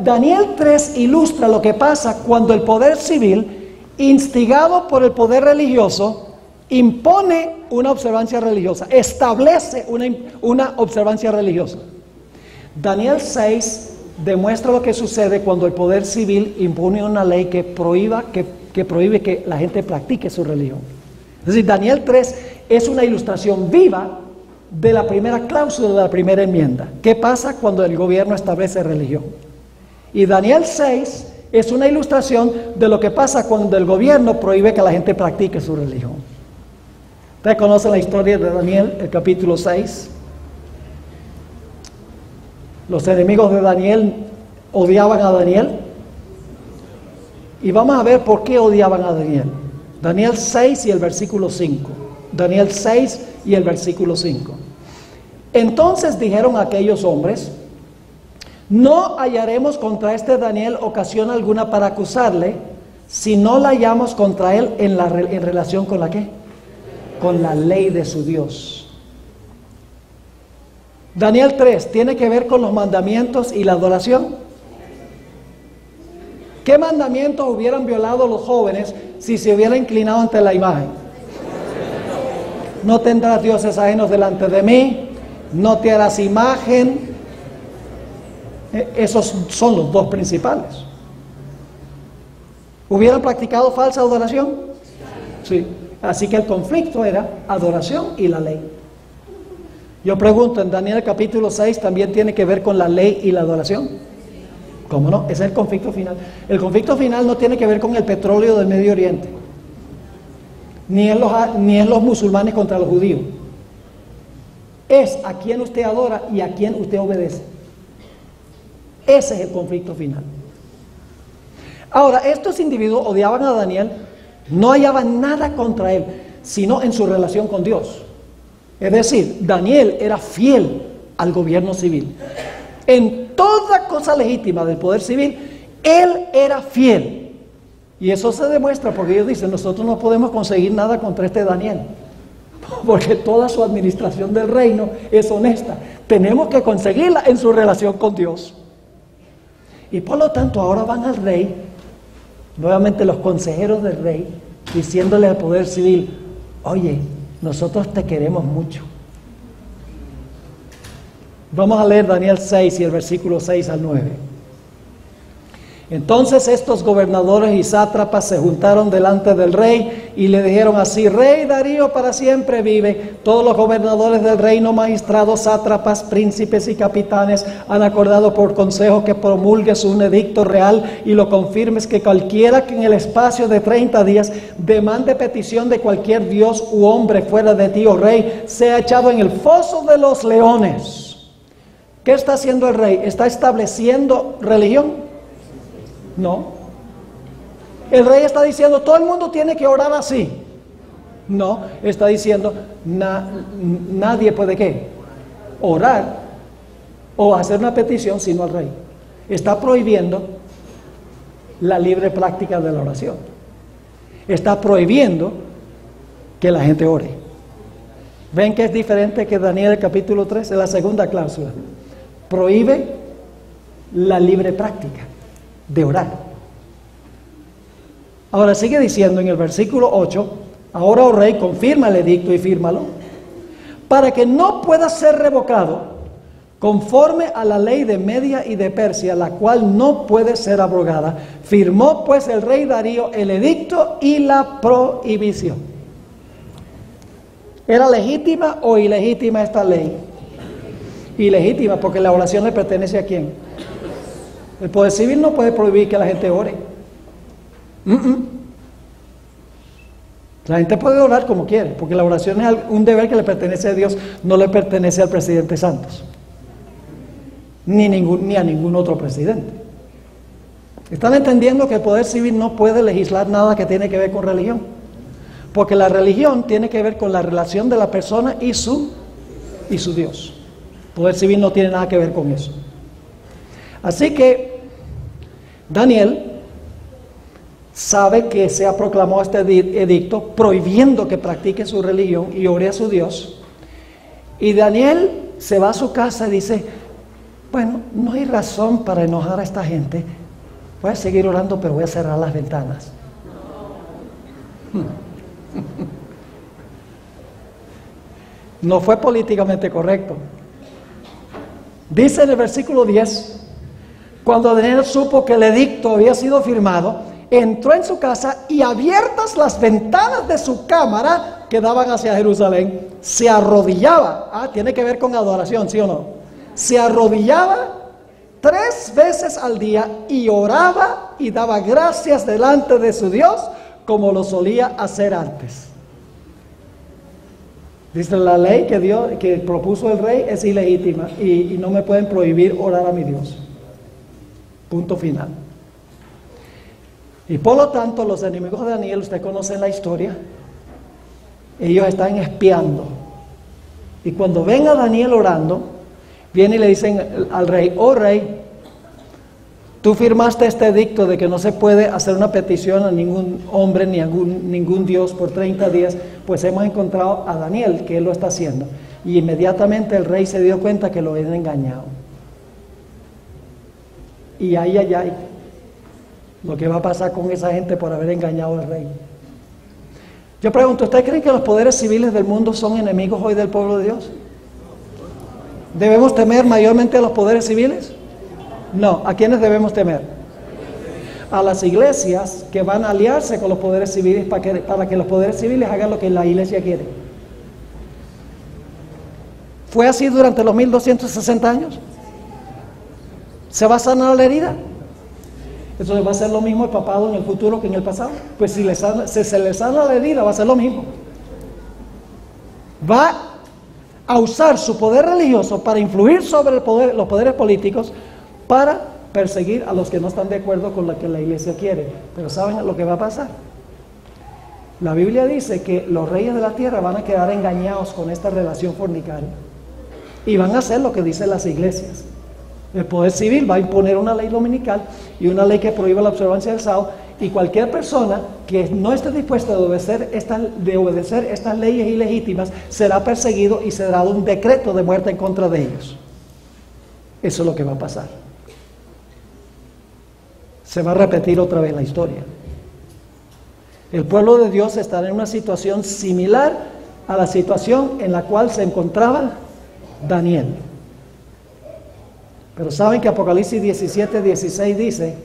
Daniel 3 ilustra lo que pasa cuando el poder civil, instigado por el poder religioso, impone una observancia religiosa, establece una observancia religiosa. Daniel 6 demuestra lo que sucede cuando el poder civil impone una ley que prohíbe que la gente practique su religión. Es decir, Daniel 3 es una ilustración viva de la primera cláusula de la primera enmienda. ¿Qué pasa cuando el gobierno establece religión? Y Daniel 6 es una ilustración de lo que pasa cuando el gobierno prohíbe que la gente practique su religión. ¿Ustedes conocen la historia de Daniel, el capítulo 6? Los enemigos de Daniel odiaban a Daniel. Y vamos a ver por qué odiaban a Daniel. Daniel 6 y el versículo 5. Daniel 6 y el versículo 5. Entonces dijeron aquellos hombres: no hallaremos contra este Daniel ocasión alguna para acusarle, si no la hallamos contra él en relación con la ¿qué? Con la ley de su Dios. Daniel 3 tiene que ver con los mandamientos y la adoración. ¿Qué mandamientos hubieran violado los jóvenes si se hubieran inclinado ante la imagen? No tendrás dioses ajenos delante de mí, no te harás imagen. Esos son los dos principales. ¿Hubieran practicado falsa adoración? Sí. Así que el conflicto era adoración y la ley. Yo pregunto, en Daniel capítulo 6 también tiene que ver con la ley y la adoración. ¿Cómo no? Ese es el conflicto final. El conflicto final no tiene que ver con el petróleo del Medio Oriente. ni es los musulmanes contra los judíos. Es a quien usted adora y a quien usted obedece. Ese es el conflicto final. Ahora, estos individuos odiaban a Daniel, no hallaban nada contra él, sino en su relación con Dios. Es decir, Daniel era fiel al gobierno civil. En toda cosa legítima del poder civil, él era fiel. Y eso se demuestra porque ellos dicen, nosotros no podemos conseguir nada contra este Daniel, porque toda su administración del reino es honesta. Tenemos que conseguirla en su relación con Dios. Y por lo tanto ahora van al rey, nuevamente los consejeros del rey, diciéndole al poder civil, oye, nosotros te queremos mucho. Vamos a leer Daniel 6 y el versículo 6 al 9. Entonces estos gobernadores y sátrapas se juntaron delante del rey y le dijeron así: Rey Darío para siempre vive. Todos los gobernadores del reino, magistrados, sátrapas, príncipes y capitanes han acordado por consejo que promulgues un edicto real y lo confirmes, que cualquiera que en el espacio de 30 días demande petición de cualquier dios u hombre fuera de ti, oh rey, sea echado en el foso de los leones. ¿Qué está haciendo el rey? ¿Está estableciendo religión? No. El rey está diciendo, todo el mundo tiene que orar así. No, está diciendo, nadie puede ¿qué? Orar o hacer una petición sino al rey. Está prohibiendo la libre práctica de la oración. Está prohibiendo que la gente ore. ¿Ven que es diferente que Daniel capítulo 3? Es la segunda cláusula. Prohíbe la libre práctica de orar. Ahora sigue diciendo en el versículo 8: ahora, oh rey, confirma el edicto y fírmalo, para que no pueda ser revocado, conforme a la ley de Media y de Persia, la cual no puede ser abrogada. Firmó pues el rey Darío el edicto y la prohibición. ¿Era legítima o ilegítima esta ley? Ilegítima, porque la oración le pertenece ¿a quién? El poder civil no puede prohibir que la gente ore. La gente puede orar como quiere, porque la oración es un deber que le pertenece a Dios, no le pertenece al presidente Santos, ni a ningún otro presidente. ¿Están entendiendo que el poder civil no puede legislar nada que tiene que ver con religión? Porque la religión tiene que ver con la relación de la persona y su Dios. El poder civil no tiene nada que ver con eso. Así que Daniel sabe que se ha proclamado este edicto prohibiendo que practique su religión y ore a su Dios. Y Daniel se va a su casa y dice, bueno, no hay razón para enojar a esta gente. Voy a seguir orando, pero voy a cerrar las ventanas. No fue políticamente correcto. Dice en el versículo 10, cuando Daniel supo que el edicto había sido firmado, entró en su casa y, abiertas las ventanas de su cámara que daban hacia Jerusalén, se arrodillaba. Tiene que ver con adoración, ¿sí o no? Se arrodillaba 3 veces al día y oraba y daba gracias delante de su Dios como lo solía hacer antes. Dice, la ley que propuso el rey es ilegítima y no me pueden prohibir orar a mi Dios. Punto final. Y por lo tanto, los enemigos de Daniel, usted conoce la historia, ellos están espiando. Y cuando ven a Daniel orando, vienen y le dicen al rey, oh rey, tú firmaste este edicto de que no se puede hacer una petición a ningún hombre ni a ningún dios por 30 días, pues hemos encontrado a Daniel que él lo está haciendo. Y inmediatamente el rey se dio cuenta que lo habían engañado. Y ay, lo que va a pasar con esa gente por haber engañado al rey. Yo pregunto, ¿ustedes creen que los poderes civiles del mundo son enemigos hoy del pueblo de Dios? ¿Debemos temer mayormente a los poderes civiles? No. ¿A quiénes debemos temer? A las iglesias que van a aliarse con los poderes civiles para que los poderes civiles hagan lo que la iglesia quiere. ¿Fue así durante los 1260 años? ¿Se va a sanar la herida? Entonces va a ser lo mismo el papado en el futuro que en el pasado. Pues si se les sana la herida, va a ser lo mismo. Va a usar su poder religioso para influir sobre los poderes políticos, para perseguir a los que no están de acuerdo con lo que la iglesia quiere. Pero ¿saben lo que va a pasar? La Biblia dice que los reyes de la tierra van a quedar engañados con esta relación fornicaria y van a hacer lo que dicen las iglesias. El poder civil va a imponer una ley dominical y una ley que prohíba la observancia del sábado, y cualquier persona que no esté dispuesta a obedecer estas leyes ilegítimas será perseguido y será dado un decreto de muerte en contra de ellos. Eso es lo que va a pasar. Se va a repetir otra vez la historia. El pueblo de Dios estará en una situación similar a la situación en la cual se encontraba Daniel. Pero saben que Apocalipsis 17:16 dice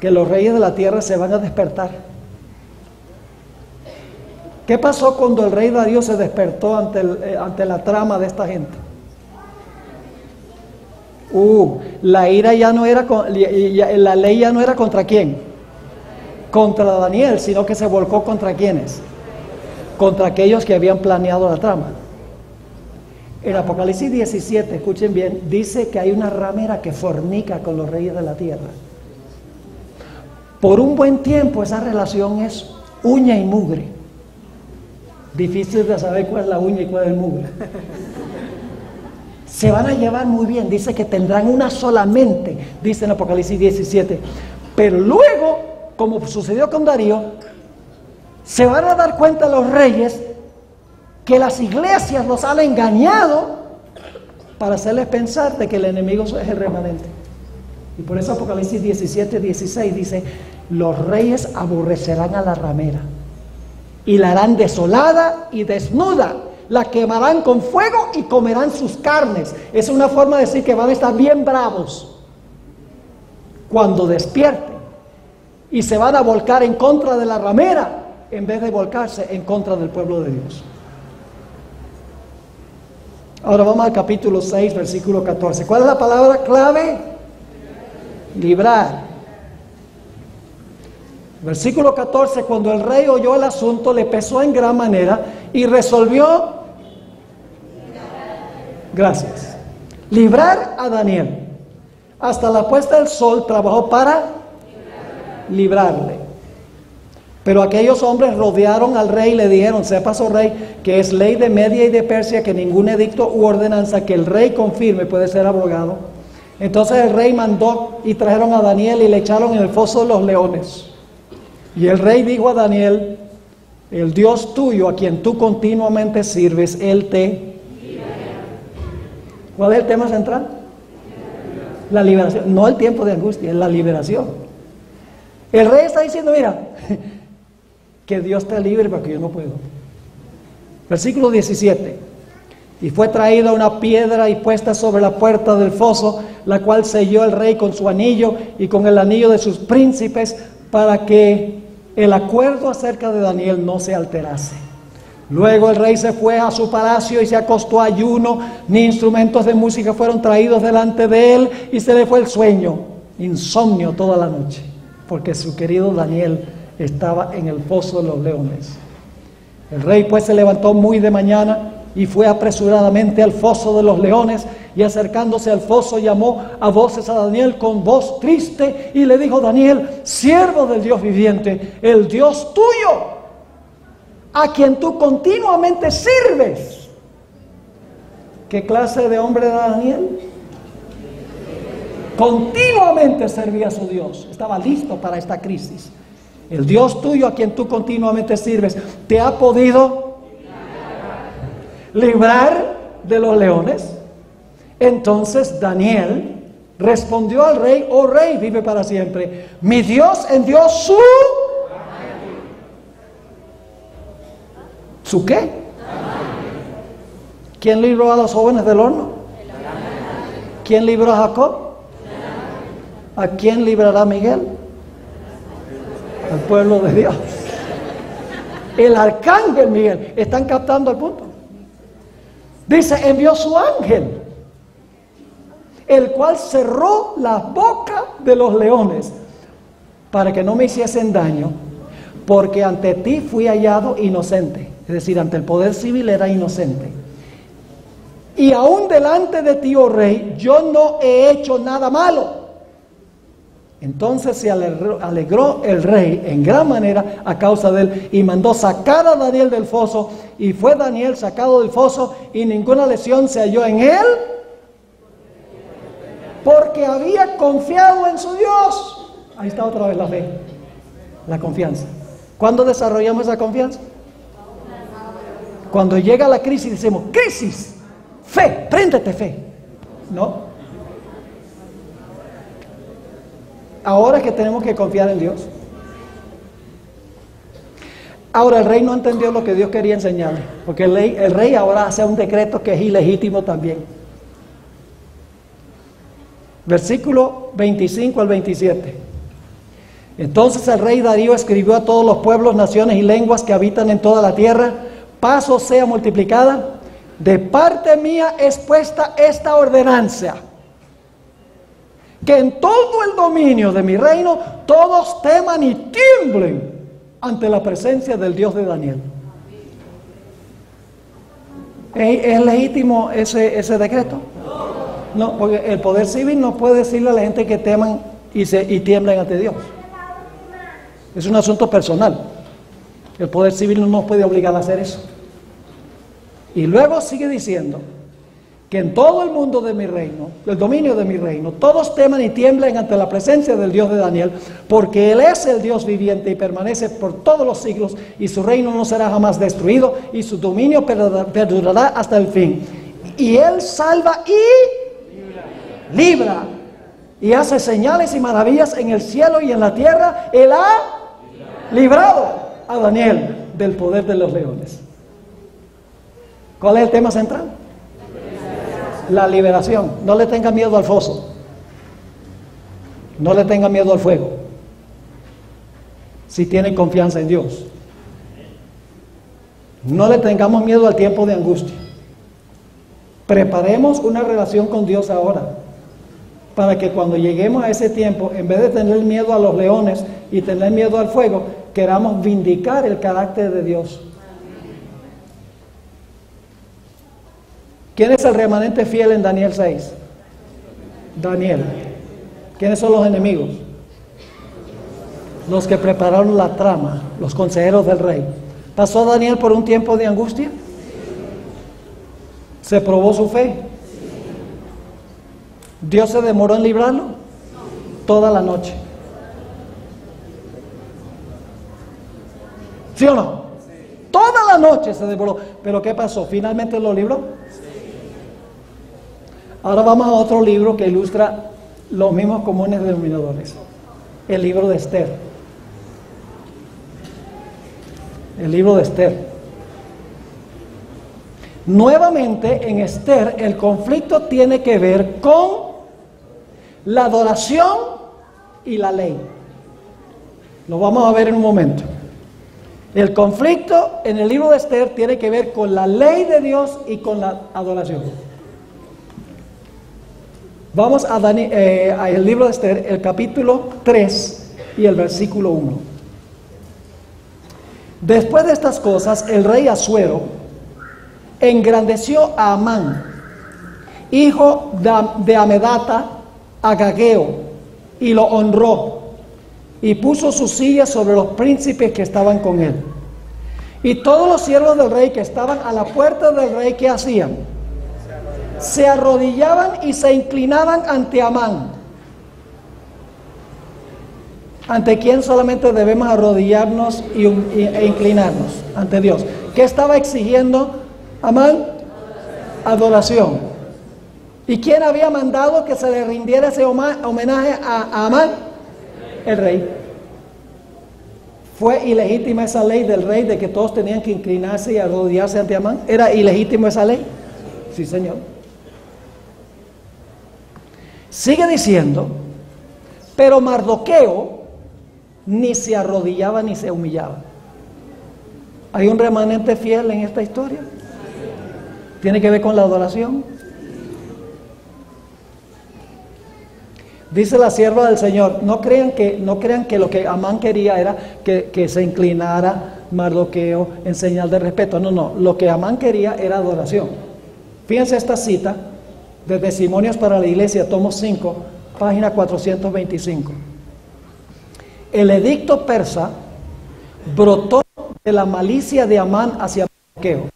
que los reyes de la tierra se van a despertar. ¿Qué pasó cuando el rey Darío se despertó ante la trama de esta gente? La ira ya no era, la ley ya no era contra quién, contra Daniel, sino que se volcó contra quiénes, contra aquellos que habían planeado la trama. En Apocalipsis 17, escuchen bien, dice que hay una ramera que fornica con los reyes de la tierra. Por un buen tiempo esa relación es uña y mugre. Difícil de saber cuál es la uña y cuál es el mugre. Se van a llevar muy bien, dice que tendrán una sola mente, dice en Apocalipsis 17. Pero luego, como sucedió con Darío, se van a dar cuenta los reyes que las iglesias los han engañado para hacerles pensar de que el enemigo es el remanente. Y por eso Apocalipsis 17:16 dice: los reyes aborrecerán a la ramera y la harán desolada y desnuda, la quemarán con fuego y comerán sus carnes. Es una forma de decir que van a estar bien bravos cuando despierten, y se van a volcar en contra de la ramera en vez de volcarse en contra del pueblo de Dios. Ahora vamos al capítulo 6, versículo 14. ¿Cuál es la palabra clave? Librar. Versículo 14: cuando el rey oyó el asunto, le pesó en gran manera y resolvió, gracias, librar a Daniel. Hasta la puesta del sol trabajó para librarle. Pero aquellos hombres rodearon al rey y le dijeron: sepas, oh rey, que es ley de Media y de Persia que ningún edicto u ordenanza que el rey confirme puede ser abrogado. Entonces el rey mandó y trajeron a Daniel y le echaron en el foso de los leones. Y el rey dijo a Daniel: el Dios tuyo, a quien tú continuamente sirves, Él te... ¿Cuál es el tema central? La liberación. No el tiempo de angustia, es la liberación. El rey está diciendo: mira, que Dios te libre porque yo no puedo. Versículo 17: y fue traída una piedra y puesta sobre la puerta del foso, la cual selló el rey con su anillo y con el anillo de sus príncipes, para que el acuerdo acerca de Daniel no se alterase. Luego el rey se fue a su palacio y se acostó a ayuno, ni instrumentos de música fueron traídos delante de él, y se le fue el sueño, insomnio toda la noche, porque su querido Daniel estaba en el foso de los leones. El rey pues se levantó muy de mañana y fue apresuradamente al foso de los leones, y acercándose al foso llamó a voces a Daniel con voz triste y le dijo: Daniel, siervo del Dios viviente, el Dios tuyo, a quien tú continuamente sirves. ¿Qué clase de hombre era Daniel? Continuamente servía a su Dios, estaba listo para esta crisis. El Dios tuyo, a quien tú continuamente sirves, te ha podido librar de los leones. Entonces Daniel respondió al rey: oh rey, vive para siempre, mi Dios envió ¿su qué? ¿Quién libró a los jóvenes del horno? ¿Quién libró a Jacob? ¿A quién librará Miguel? Al pueblo de Dios. El arcángel Miguel. ¿Están captando el punto? Dice: envió su ángel, el cual cerró la boca de los leones para que no me hiciesen daño, porque ante ti fui hallado inocente. Es decir, ante el poder civil era inocente. Y aún delante de ti, oh rey, yo no he hecho nada malo. Entonces se alegró el rey en gran manera a causa de él, y mandó sacar a Daniel del foso, y fue Daniel sacado del foso, y ninguna lesión se halló en él, porque había confiado en su Dios. Ahí está otra vez la fe, la confianza. ¿Cuándo desarrollamos esa confianza? Cuando llega la crisis decimos, crisis, fe, préndete fe. No. Ahora que tenemos que confiar en Dios. Ahora el rey no entendió lo que Dios quería enseñarle, porque el rey ahora hace un decreto que es ilegítimo también. Versículo 25 al 27. Entonces el rey Darío escribió a todos los pueblos, naciones y lenguas que habitan en toda la tierra: paz os sea multiplicada. De parte mía es puesta esta ordenanza, que en todo el dominio de mi reino todos teman y tiemblen ante la presencia del Dios de Daniel. ¿Es legítimo ese decreto? No, porque el poder civil no puede decirle a la gente que teman y tiemblen ante Dios. Es un asunto personal. El poder civil no nos puede obligar a hacer eso. Y luego sigue diciendo que en todo el mundo de mi reino, el dominio de mi reino, todos teman y tiemblen ante la presencia del Dios de Daniel, porque Él es el Dios viviente y permanece por todos los siglos, y su reino no será jamás destruido, y su dominio perdurará hasta el fin. Y Él salva y libra, y hace señales y maravillas en el cielo y en la tierra. Él ha librado a Daniel del poder de los leones. ¿Cuál es el tema central? La liberación. No le tenga miedo al foso. No le tenga miedo al fuego. Si tiene confianza en Dios. No le tengamos miedo al tiempo de angustia. Preparemos una relación con Dios ahora, para que cuando lleguemos a ese tiempo, en vez de tener miedo a los leones y tener miedo al fuego, queramos vindicar el carácter de Dios. ¿Quién es el remanente fiel en Daniel 6? Daniel. ¿Quiénes son los enemigos? Los que prepararon la trama, los consejeros del rey. ¿Pasó Daniel por un tiempo de angustia? ¿Se probó su fe? ¿Dios se demoró en librarlo? Toda la noche. ¿Sí o no? Toda la noche se demoró. ¿Pero qué pasó? ¿Finalmente lo libró? Ahora vamos a otro libro que ilustra los mismos comunes denominadores. El libro de Esther. El libro de Esther. Nuevamente en Esther el conflicto tiene que ver con la adoración y la ley. Lo vamos a ver en un momento. El conflicto en el libro de Esther tiene que ver con la ley de Dios y con la adoración. Vamos a el libro de Esther, el capítulo 3 y el versículo 1. Después de estas cosas, el rey Asuero engrandeció a Amán, hijo de Amedata, Agageo, y lo honró, y puso su silla sobre los príncipes que estaban con él. Y todos los siervos del rey que estaban a la puerta del rey, ¿qué hacían? Se arrodillaban y se inclinaban ante Amán. ¿Ante quién solamente debemos arrodillarnos e inclinarnos? Ante Dios. ¿Qué estaba exigiendo Amán? Adoración. ¿Y quién había mandado que se le rindiera ese homenaje a Amán? El rey. ¿Fue ilegítima esa ley del rey de que todos tenían que inclinarse y arrodillarse ante Amán? ¿Era ilegítima esa ley? Sí, señor. Sigue diciendo, pero Mardoqueo ni se arrodillaba ni se humillaba. ¿Hay un remanente fiel en esta historia? ¿Tiene que ver con la adoración? Dice la sierva del Señor, no crean que lo que Amán quería era que se inclinara Mardoqueo en señal de respeto. No, lo que Amán quería era adoración. Fíjense esta cita de Testimonios para la Iglesia, tomo 5, página 425. El edicto persa brotó de la malicia de Amán hacia Mardoqueo,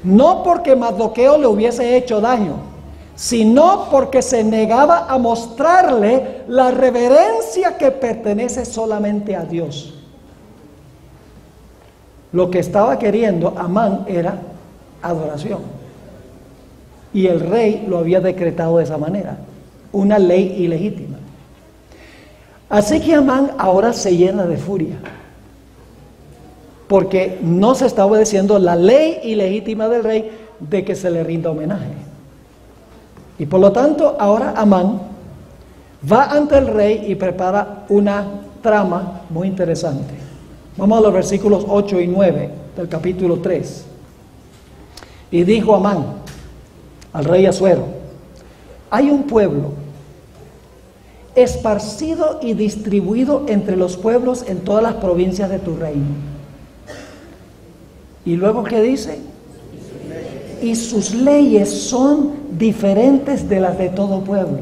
no porque Mardoqueo le hubiese hecho daño, sino porque se negaba a mostrarle la reverencia que pertenece solamente a Dios. Lo que estaba queriendo Amán era adoración, y el rey lo había decretado de esa manera, una ley ilegítima. Así que Amán ahora se llena de furia, porque no se está obedeciendo la ley ilegítima del rey de que se le rinda homenaje. Y por lo tanto, ahora Amán va ante el rey y prepara una trama muy interesante. Vamos a los versículos 8 y 9 del capítulo 3. Y dijo Amán al rey Asuero: hay un pueblo esparcido y distribuido entre los pueblos en todas las provincias de tu reino. Y luego, ¿qué dice? Y sus leyes son diferentes de las de todo pueblo.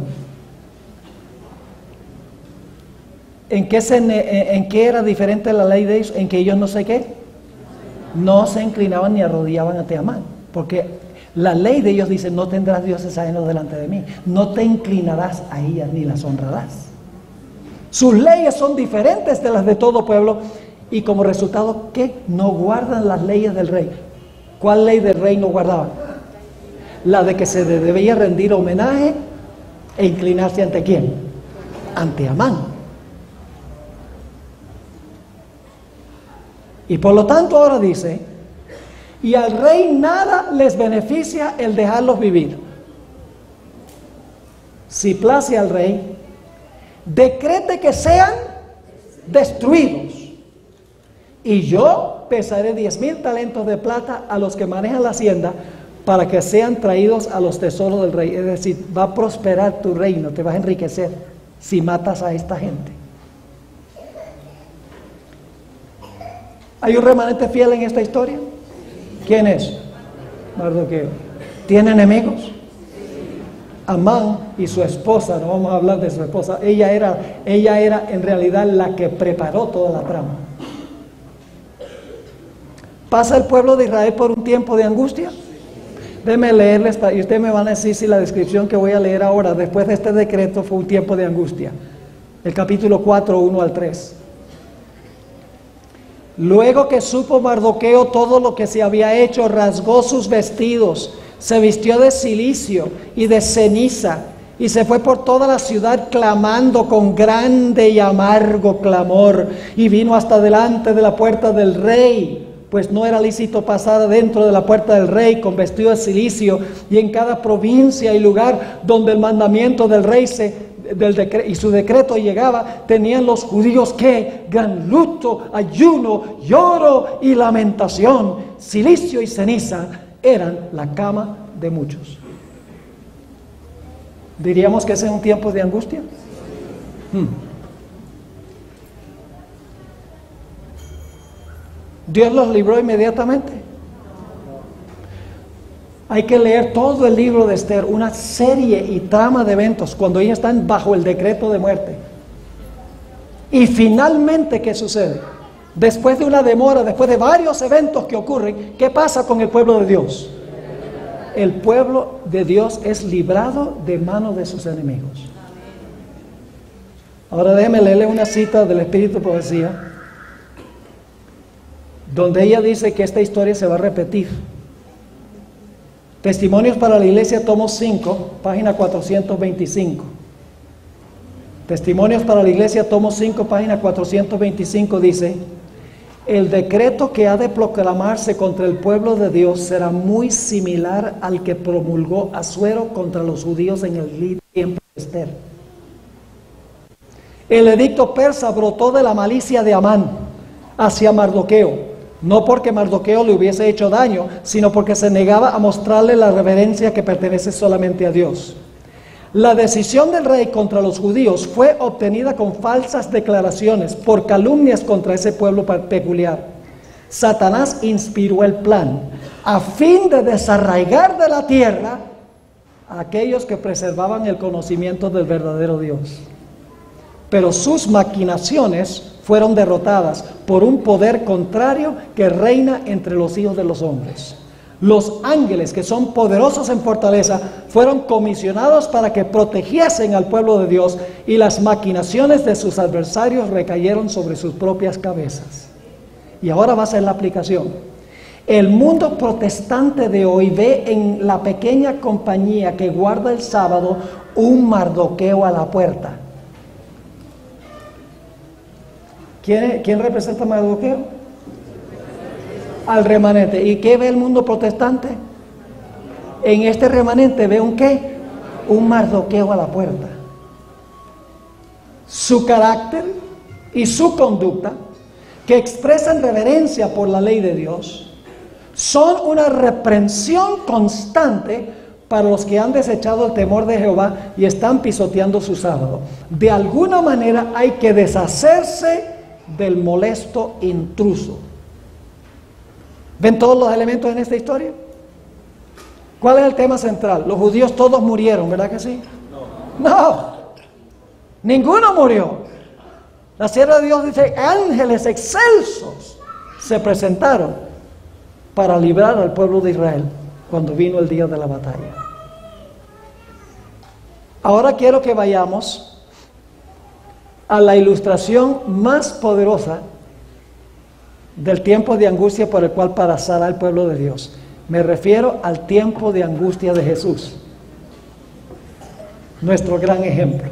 ¿En qué era diferente la ley de ellos? En que ellos no sé qué, no se inclinaban ni arrodillaban ante Amán, porque la ley de ellos dice: no tendrás dioses ajenos delante de mí, no te inclinarás a ellas ni las honrarás. Sus leyes son diferentes de las de todo pueblo, y como resultado, ¿qué? No guardan las leyes del rey. ¿Cuál ley del rey no guardaban? La de que se debía rendir homenaje e inclinarse ante ¿quién? Ante Amán. Y por lo tanto ahora dice: y al rey nada les beneficia el dejarlos vivir. Si place al rey, decrete que sean destruidos, y yo pesaré 10,000 talentos de plata a los que manejan la hacienda, para que sean traídos a los tesoros del rey. Es decir, va a prosperar tu reino, te vas a enriquecer si matas a esta gente. ¿Hay un remanente fiel en esta historia? ¿Quién es? Mardoqueo. ¿Tiene enemigos? Amán y su esposa, no vamos a hablar de su esposa, ella era en realidad la que preparó toda la trama. ¿Pasa el pueblo de Israel por un tiempo de angustia? Déjenme leerles, y ustedes me van a decir si la descripción que voy a leer ahora, después de este decreto, fue un tiempo de angustia. El capítulo 4, 1 al 3. Luego que supo Mardoqueo todo lo que se había hecho, rasgó sus vestidos, se vistió de cilicio y de ceniza, y se fue por toda la ciudad clamando con grande y amargo clamor, y vino hasta delante de la puerta del rey, pues no era lícito pasar dentro de la puerta del rey con vestido de cilicio, y en cada provincia y lugar donde el mandamiento del rey y su decreto llegaba, tenían los judíos que gran luto, ayuno, lloro y lamentación. Cilicio y ceniza eran la cama de muchos. ¿Diríamos que ese es un tiempo de angustia? ¿Dios los libró inmediatamente? Hay que leer todo el libro de Esther, una serie y trama de eventos cuando ellos están bajo el decreto de muerte. Y finalmente, ¿qué sucede? Después de una demora, después de varios eventos que ocurren, ¿qué pasa con el pueblo de Dios? El pueblo de Dios es librado de manos de sus enemigos. Ahora déjeme leerle una cita del Espíritu de Profecía, donde ella dice que esta historia se va a repetir. Testimonios para la Iglesia, tomo 5, página 425. Testimonios para la Iglesia, tomo 5, página 425, dice: el decreto que ha de proclamarse contra el pueblo de Dios será muy similar al que promulgó Asuero contra los judíos en el tiempo de Esther. El edicto persa brotó de la malicia de Amán hacia Mardoqueo, no porque Mardoqueo le hubiese hecho daño, sino porque se negaba a mostrarle la reverencia que pertenece solamente a Dios. La decisión del rey contra los judíos fue obtenida con falsas declaraciones, por calumnias contra ese pueblo peculiar. Satanás inspiró el plan a fin de desarraigar de la tierra a aquellos que preservaban el conocimiento del verdadero Dios. Pero sus maquinaciones fueron derrotadas por un poder contrario que reina entre los hijos de los hombres. Los ángeles, que son poderosos en fortaleza, fueron comisionados para que protegiesen al pueblo de Dios, y las maquinaciones de sus adversarios recayeron sobre sus propias cabezas. Y ahora va a ser la aplicación. El mundo protestante de hoy ve en la pequeña compañía que guarda el sábado un Mardoqueo a la puerta. ¿Quién representa a Mardoqueo? Al remanente. ¿Y qué ve el mundo protestante? En este remanente ve un ¿qué? Un Mardoqueo a la puerta. Su carácter y su conducta, que expresan reverencia por la ley de Dios, son una reprensión constante para los que han desechado el temor de Jehová y están pisoteando su sábado. De alguna manera hay que deshacerse del molesto intruso. ¿Ven todos los elementos en esta historia? ¿Cuál es el tema central? Los judíos todos murieron, ¿verdad que sí? No, ninguno murió. La sierva de Dios dice, ángeles excelsos se presentaron para librar al pueblo de Israel cuando vino el día de la batalla. Ahora quiero que vayamos a la ilustración más poderosa del tiempo de angustia por el cual pasará el pueblo de Dios. Me refiero al tiempo de angustia de Jesús, nuestro gran ejemplo.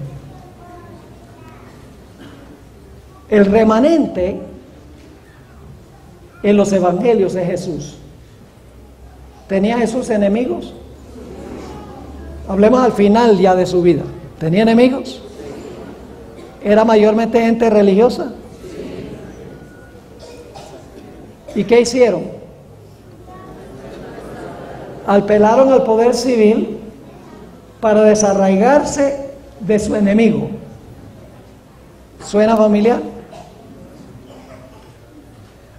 El remanente en los evangelios de Jesús. ¿Tenía Jesús enemigos? Hablemos al final ya de su vida. ¿Tenía enemigos? ¿Era mayormente gente religiosa? ¿Y qué hicieron? Apelaron al poder civil para desarraigarse de su enemigo. ¿Suena familiar?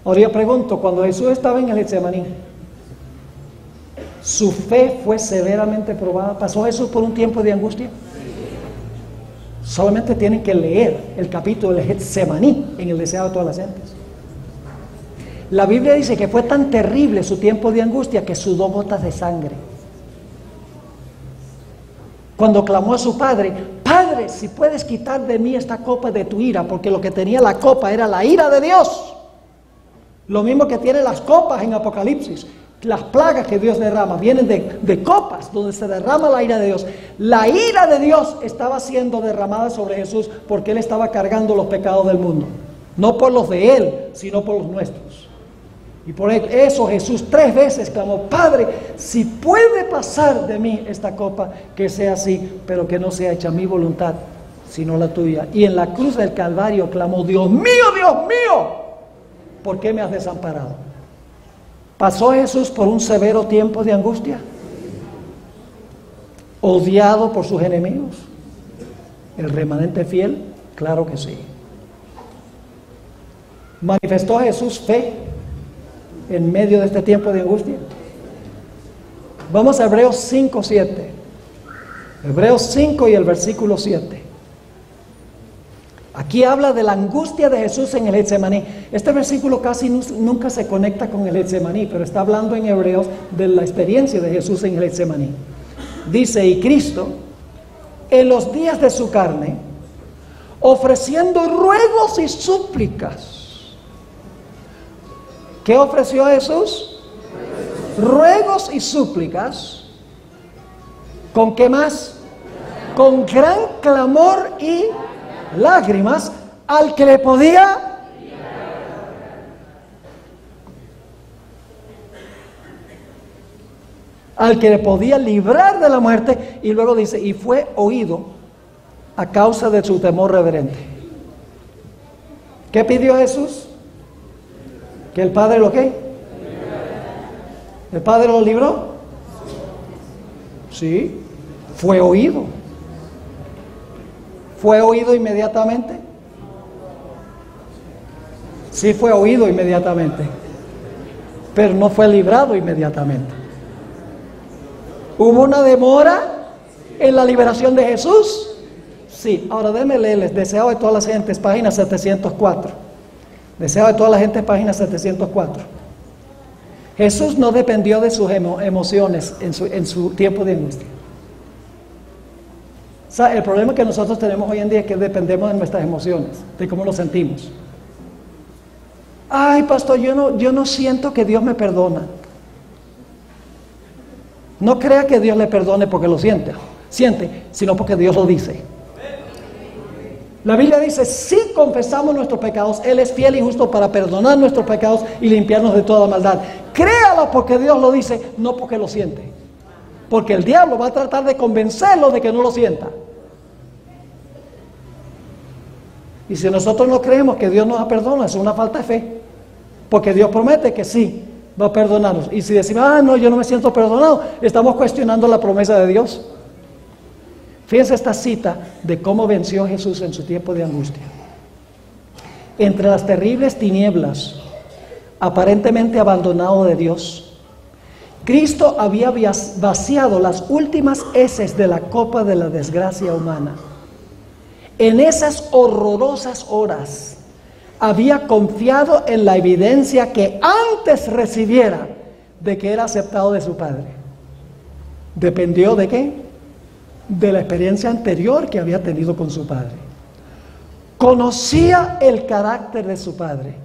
Ahora yo pregunto, cuando Jesús estaba en el Getsemaní, ¿su fe fue severamente probada? ¿Pasó Jesús por un tiempo de angustia? Solamente tienen que leer el capítulo del Getsemaní en el Deseo de todas las gentes. La Biblia dice que fue tan terrible su tiempo de angustia que sudó gotas de sangre. Cuando clamó a su padre, Padre, si puedes quitar de mí esta copa de tu ira, porque lo que tenía la copa era la ira de Dios. Lo mismo que tienen las copas en Apocalipsis. Las plagas que Dios derrama vienen de copas donde se derrama la ira de Dios. La ira de Dios estaba siendo derramada sobre Jesús porque Él estaba cargando los pecados del mundo. No por los de Él, sino por los nuestros. Y por eso Jesús 3 veces clamó, Padre, si puede pasar de mí esta copa, que sea así, pero que no sea hecha mi voluntad, sino la tuya. Y en la cruz del Calvario clamó, Dios mío, ¿por qué me has desamparado? ¿Pasó Jesús por un severo tiempo de angustia? ¿Odiado por sus enemigos? ¿El remanente fiel? Claro que sí. ¿Manifestó Jesús fe en medio de este tiempo de angustia? Vamos a Hebreos 5:7. Hebreos 5 y el versículo 7. Aquí habla de la angustia de Jesús en el Getsemaní. Este versículo casi nunca se conecta con el Getsemaní, pero está hablando en Hebreos de la experiencia de Jesús en el Getsemaní. Dice, y Cristo, en los días de su carne, ofreciendo ruegos y súplicas. ¿Qué ofreció Jesús? Ruegos y súplicas. ¿Con qué más? Con gran clamor y lágrimas al que le podía librar de la muerte. Y luego dice, y fue oído a causa de su temor reverente. ¿Qué pidió Jesús? ¿Que el Padre lo qué? ¿El Padre lo libró? Sí, fue oído. ¿Fue oído inmediatamente? Sí fue oído inmediatamente, pero no fue librado inmediatamente. ¿Hubo una demora en la liberación de Jesús? Sí. Ahora déjenme leerles Deseado de todas las gentes, página 704. Deseado de todas las gentes, página 704. Jesús no dependió de sus emociones en su tiempo de angustia. O sea, el problema que nosotros tenemos hoy en día es que dependemos de nuestras emociones, de cómo nos sentimos. Ay, pastor, yo no siento que Dios me perdona. No crea que Dios le perdone porque lo siente, sino porque Dios lo dice. La Biblia dice, si confesamos nuestros pecados, Él es fiel y justo para perdonar nuestros pecados y limpiarnos de toda maldad. Créalo porque Dios lo dice, no porque lo siente. Porque el diablo va a tratar de convencerlo de que no lo sienta. Y si nosotros no creemos que Dios nos perdona, es una falta de fe. Porque Dios promete que sí, va a perdonarnos. Y si decimos, no, yo no me siento perdonado, estamos cuestionando la promesa de Dios. Fíjense esta cita de cómo venció Jesús en su tiempo de angustia. Entre las terribles tinieblas, aparentemente abandonado de Dios, Cristo había vaciado las últimas heces de la copa de la desgracia humana. En esas horrorosas horas, había confiado en la evidencia que antes recibiera de que era aceptado de su Padre. ¿Dependió de qué? De la experiencia anterior que había tenido con su Padre. Conocía el carácter de su Padre.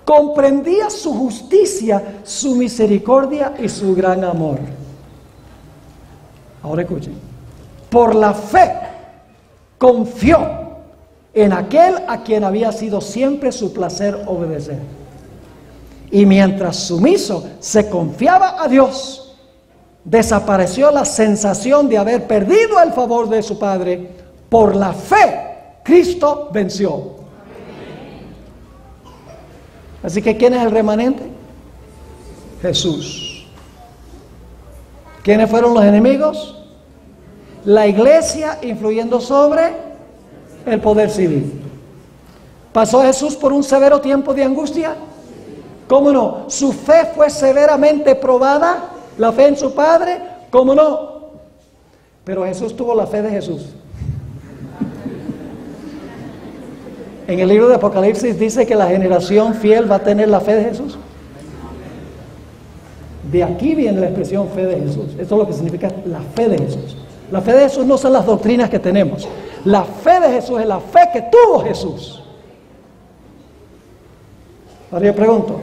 Comprendía su justicia, su misericordia y su gran amor. Ahora escuchen. Por la fe, confió en aquel a quien había sido siempre su placer obedecer. Y mientras sumiso se confiaba a Dios, desapareció la sensación de haber perdido el favor de su Padre. Por la fe, Cristo venció. Así que ¿quién es el remanente? Jesús. ¿Quiénes fueron los enemigos? La iglesia influyendo sobre el poder civil. ¿Pasó Jesús por un severo tiempo de angustia? ¿Cómo no? ¿Su fe fue severamente probada? ¿La fe en su Padre? ¿Cómo no? Pero Jesús tuvo la fe de Jesús. En el libro de Apocalipsis dice que la generación fiel va a tener la fe de Jesús. De aquí viene la expresión fe de Jesús. Esto es lo que significa la fe de Jesús. La fe de Jesús no son las doctrinas que tenemos. La fe de Jesús es la fe que tuvo Jesús. Ahora yo pregunto,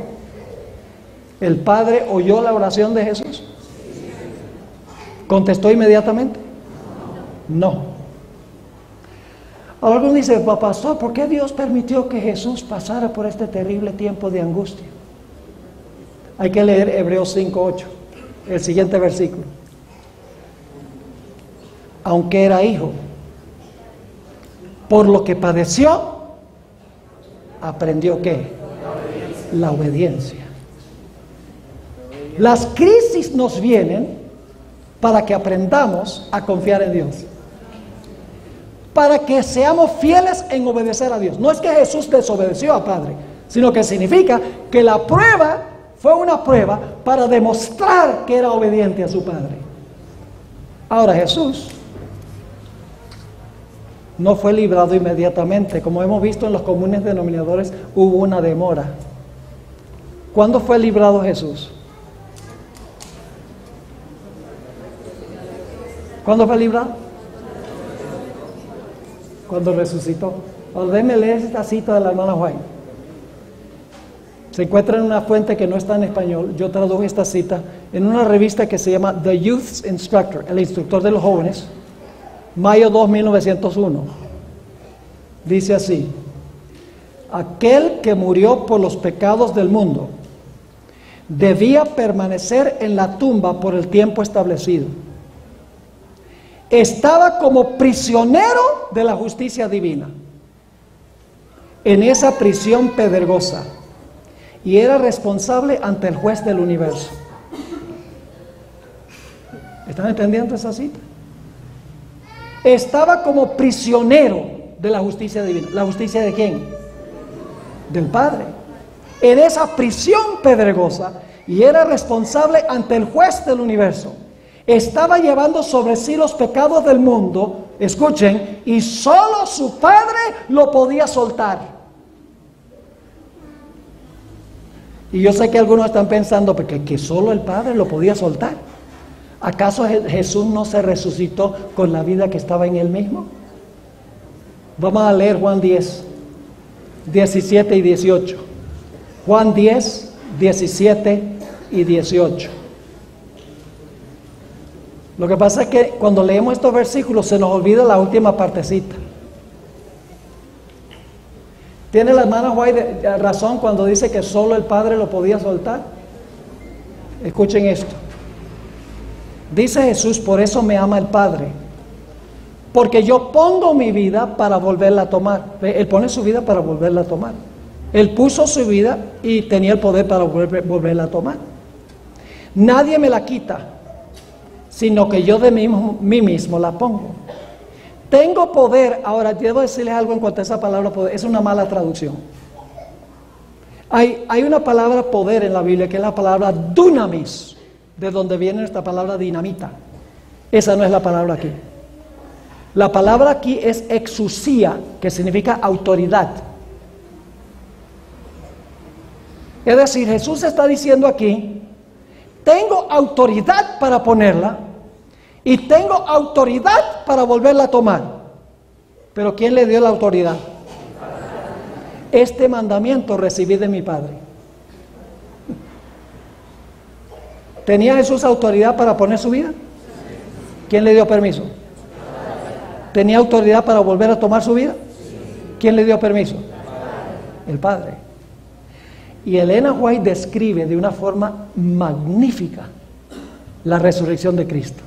¿el Padre oyó la oración de Jesús? ¿Contestó inmediatamente? No. Ahora alguno dice, pastor, ¿por qué Dios permitió que Jesús pasara por este terrible tiempo de angustia? Hay que leer Hebreos 5:8, el siguiente versículo. Aunque era hijo, por lo que padeció, aprendió ¿qué? La obediencia. Las crisis nos vienen para que aprendamos a confiar en Dios, para que seamos fieles en obedecer a Dios. No es que Jesús desobedeció al Padre, sino que significa que la prueba fue una prueba para demostrar que era obediente a su Padre. Ahora Jesús no fue librado inmediatamente. Como hemos visto en los comunes denominadores, hubo una demora. ¿Cuándo fue librado Jesús? ¿Cuándo fue librado? Cuando resucitó. Ahora déjenme leer esta cita de la hermana White. Se encuentra en una fuente que no está en español. Yo traduje esta cita en una revista que se llama The Youth's Instructor, el instructor de los jóvenes, mayo 2, 1901. Dice así: aquel que murió por los pecados del mundo debía permanecer en la tumba por el tiempo establecido. Estaba como prisionero de la justicia divina en esa prisión pedregosa y era responsable ante el juez del universo. ¿Están entendiendo esa cita? Estaba como prisionero de la justicia divina. ¿La justicia de quién? Del Padre. En esa prisión pedregosa, y era responsable ante el juez del universo. Estaba llevando sobre sí los pecados del mundo, escuchen, y solo su Padre lo podía soltar. Y yo sé que algunos están pensando, porque que solo el Padre lo podía soltar. ¿Acaso Jesús no se resucitó con la vida que estaba en él mismo? Vamos a leer Juan 10, 17 y 18. Juan 10, 17 y 18. Lo que pasa es que cuando leemos estos versículos se nos olvida la última partecita. ¿Tiene la hermana White razón cuando dice que solo el Padre lo podía soltar? Escuchen esto. Dice Jesús, por eso me ama el Padre, porque yo pongo mi vida para volverla a tomar. Él pone su vida para volverla a tomar. Él puso su vida y tenía el poder para volverla a tomar. Nadie me la quita, sino que yo de mí mismo la pongo. Tengo poder. Ahora, debo decirles algo en cuanto a esa palabra poder. Es una mala traducción. Hay una palabra poder en la Biblia que es la palabra dunamis, de donde viene esta palabra dinamita. Esa no es la palabra aquí. La palabra aquí es exousia, que significa autoridad. Es decir, Jesús está diciendo aquí, tengo autoridad para ponerla y tengo autoridad para volverla a tomar. Pero ¿quién le dio la autoridad? Este mandamiento recibí de mi Padre. ¿Tenía Jesús autoridad para poner su vida? ¿Quién le dio permiso? ¿Tenía autoridad para volver a tomar su vida? ¿Quién le dio permiso? El Padre. Y Elena White describe de una forma magnífica la resurrección de Cristo.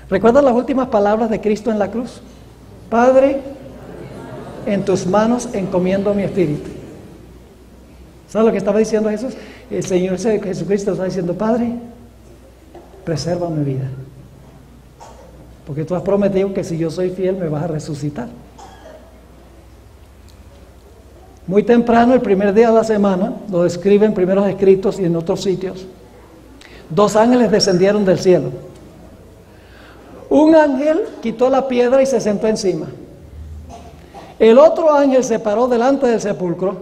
¿Recuerdan las últimas palabras de Cristo en la cruz? Padre, en tus manos encomiendo mi espíritu. ¿Sabes lo que estaba diciendo Jesús? El Señor Jesucristo está diciendo, Padre, preserva mi vida. Porque tú has prometido que si yo soy fiel me vas a resucitar. Muy temprano, el primer día de la semana, lo describe en primeros escritos y en otros sitios, 2 ángeles descendieron del cielo. Un ángel quitó la piedra y se sentó encima. El otro ángel se paró delante del sepulcro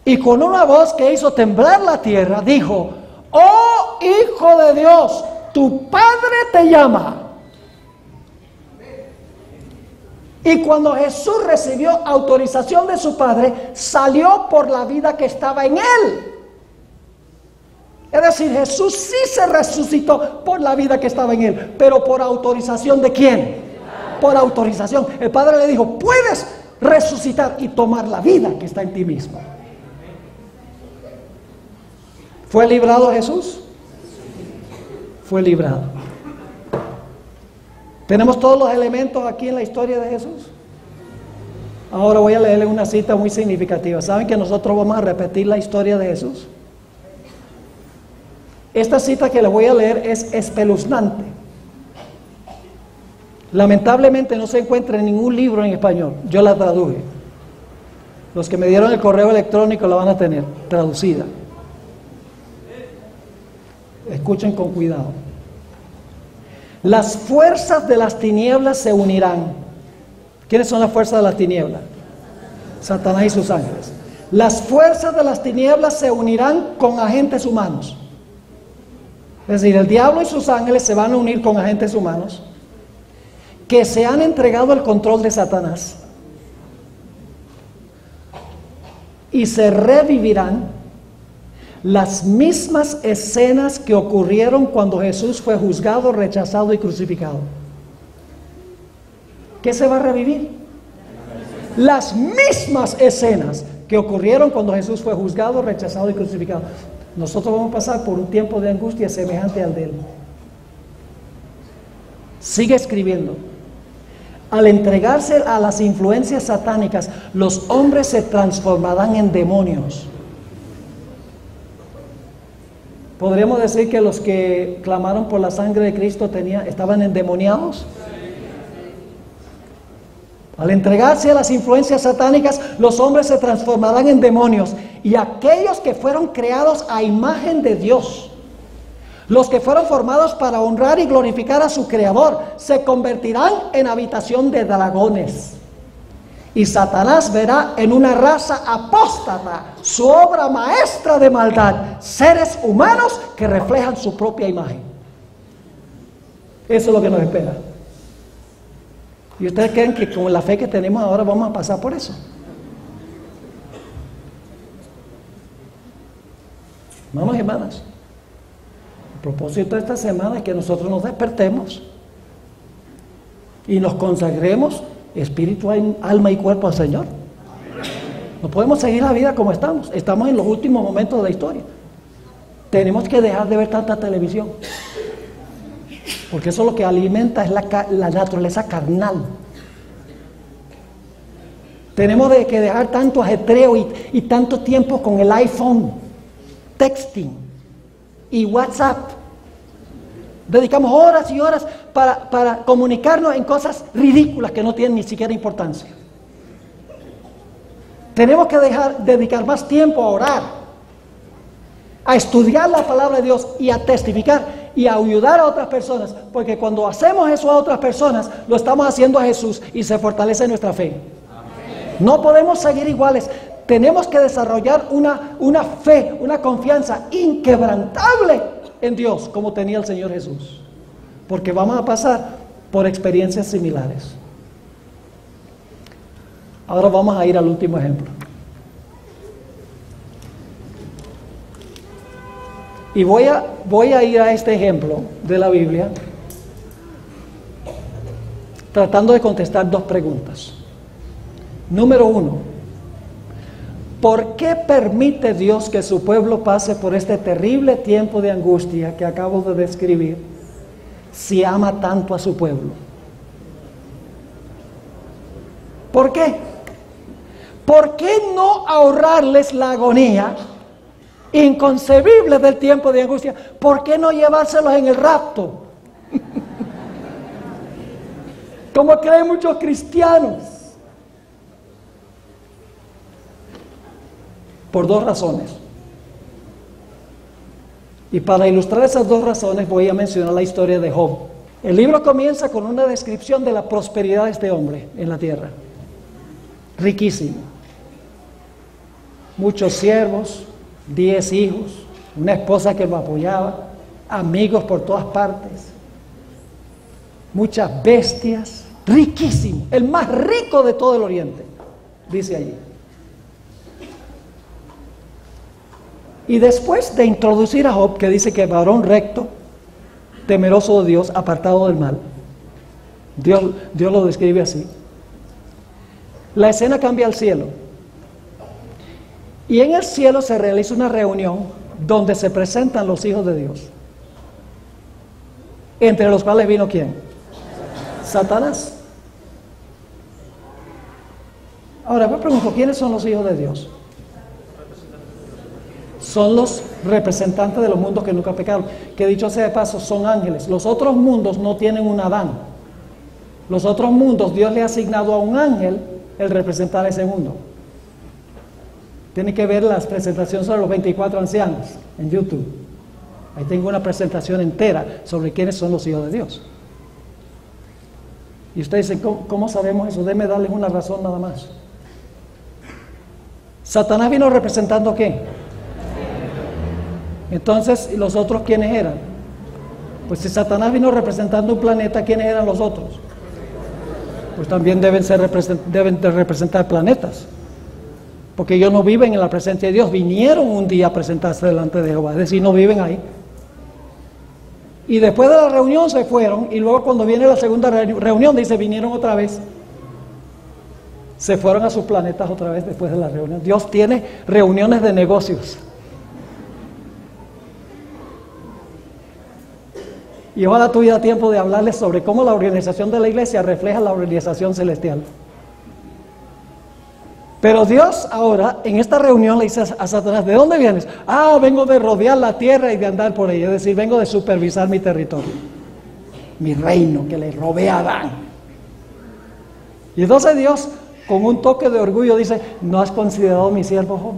y con una voz que hizo temblar la tierra, dijo, oh Hijo de Dios, tu Padre te llama. Y cuando Jesús recibió autorización de su Padre, salió por la vida que estaba en él. Es decir, Jesús sí se resucitó por la vida que estaba en él, pero por autorización ¿de quién? Por autorización. El Padre le dijo, puedes resucitar y tomar la vida que está en ti mismo. ¿Fue librado Jesús? Fue librado. ¿Tenemos todos los elementos aquí en la historia de Jesús? Ahora voy a leerle una cita muy significativa. ¿Saben que nosotros vamos a repetir la historia de Jesús? Esta cita que les voy a leer es espeluznante. Lamentablemente no se encuentra en ningún libro en español. Yo la traduje. Los que me dieron el correo electrónico la van a tener traducida. Escuchen con cuidado. Las fuerzas de las tinieblas se unirán. ¿Quiénes son las fuerzas de las tinieblas? Satanás y sus ángeles. Las fuerzas de las tinieblas se unirán con agentes humanos. Es decir, el diablo y sus ángeles se van a unir con agentes humanos que se han entregado el control de Satanás y se revivirán las mismas escenas que ocurrieron cuando Jesús fue juzgado, rechazado y crucificado. ¿Qué se va a revivir? Las mismas escenas que ocurrieron cuando Jesús fue juzgado, rechazado y crucificado. Nosotros vamos a pasar por un tiempo de angustia semejante al de él. Sigue escribiendo. Al entregarse a las influencias satánicas, los hombres se transformarán en demonios. ¿Podríamos decir que los que clamaron por la sangre de Cristo estaban endemoniados? Al entregarse a las influencias satánicas, los hombres se transformarán en demonios. Y aquellos que fueron creados a imagen de Dios, los que fueron formados para honrar y glorificar a su Creador, se convertirán en habitación de dragones. Y Satanás verá en una raza apóstata su obra maestra de maldad, seres humanos que reflejan su propia imagen. Eso es lo que nos espera. ¿Y ustedes creen que con la fe que tenemos ahora vamos a pasar por eso? Hermanos y hermanas, el propósito de esta semana es que nosotros nos despertemos y nos consagremos espíritu, alma y cuerpo al Señor. No podemos seguir la vida como estamos. Estamos en los últimos momentos de la historia. Tenemos que dejar de ver tanta televisión, porque eso lo que alimenta es la naturaleza carnal. Tenemos que dejar tanto ajetreo y tanto tiempo con el iPhone, texting y WhatsApp. Dedicamos horas y horas para comunicarnos en cosas ridículas que no tienen ni siquiera importancia. Tenemos que dedicar más tiempo a orar, a estudiar la palabra de Dios y a testificar y a ayudar a otras personas, porque cuando hacemos eso a otras personas, lo estamos haciendo a Jesús y se fortalece nuestra fe. Amén. No podemos seguir iguales. Tenemos que desarrollar una fe, una confianza inquebrantable en Dios, como tenía el Señor Jesús, porque vamos a pasar por experiencias similares. Ahora vamos a ir al último ejemplo. Y voy a ir a este ejemplo de la Biblia tratando de contestar dos preguntas. Número uno, ¿por qué permite Dios que su pueblo pase por este terrible tiempo de angustia que acabo de describir si ama tanto a su pueblo? ¿Por qué? ¿Por qué no ahorrarles la agonía inconcebible del tiempo de angustia? ¿Por qué no llevárselos en el rapto? Como creen muchos cristianos. Por dos razones. Y para ilustrar esas dos razones voy a mencionar la historia de Job. El libro comienza con una descripción de la prosperidad de este hombre en la tierra. Riquísimo. Muchos siervos, 10 hijos, una esposa que lo apoyaba, amigos por todas partes, muchas bestias, riquísimo, el más rico de todo el oriente, dice allí. Y después de introducir a Job, que dice que varón recto, temeroso de Dios, apartado del mal, Dios lo describe así. La escena cambia al cielo. Y en el cielo se realiza una reunión donde se presentan los hijos de Dios. Entre los cuales vino ¿quién? Satanás. Ahora me pregunto, ¿quiénes son los hijos de Dios? Son los representantes de los mundos que nunca pecaron, que dicho sea de paso son ángeles. Los otros mundos no tienen un Adán. Los otros mundos Dios le ha asignado a un ángel el representar ese mundo. Tienen que ver las presentaciones sobre los 24 ancianos en YouTube. Ahí tengo una presentación entera sobre quiénes son los hijos de Dios. Y ustedes dicen, ¿cómo sabemos eso? Déjenme darles una razón nada más. Satanás vino representando ¿qué? Entonces, ¿los otros quiénes eran? Pues si Satanás vino representando un planeta, ¿quiénes eran los otros? Pues también deben de representar planetas, porque ellos no viven en la presencia de Dios, vinieron un día a presentarse delante de Jehová, es decir, no viven ahí. Y después de la reunión se fueron, y luego cuando viene la segunda reunión, dice, vinieron otra vez. Se fueron a sus planetas otra vez después de la reunión. Dios tiene reuniones de negocios. Y ojalá tuviera tiempo de hablarles sobre cómo la organización de la iglesia refleja la organización celestial. Pero Dios ahora, en esta reunión, le dice a Satanás, ¿de dónde vienes? Ah, vengo de rodear la tierra y de andar por ella. Es decir, vengo de supervisar mi territorio, mi reino que le robé a Adán. Y entonces Dios, con un toque de orgullo, dice: ¿no has considerado mi siervo Job?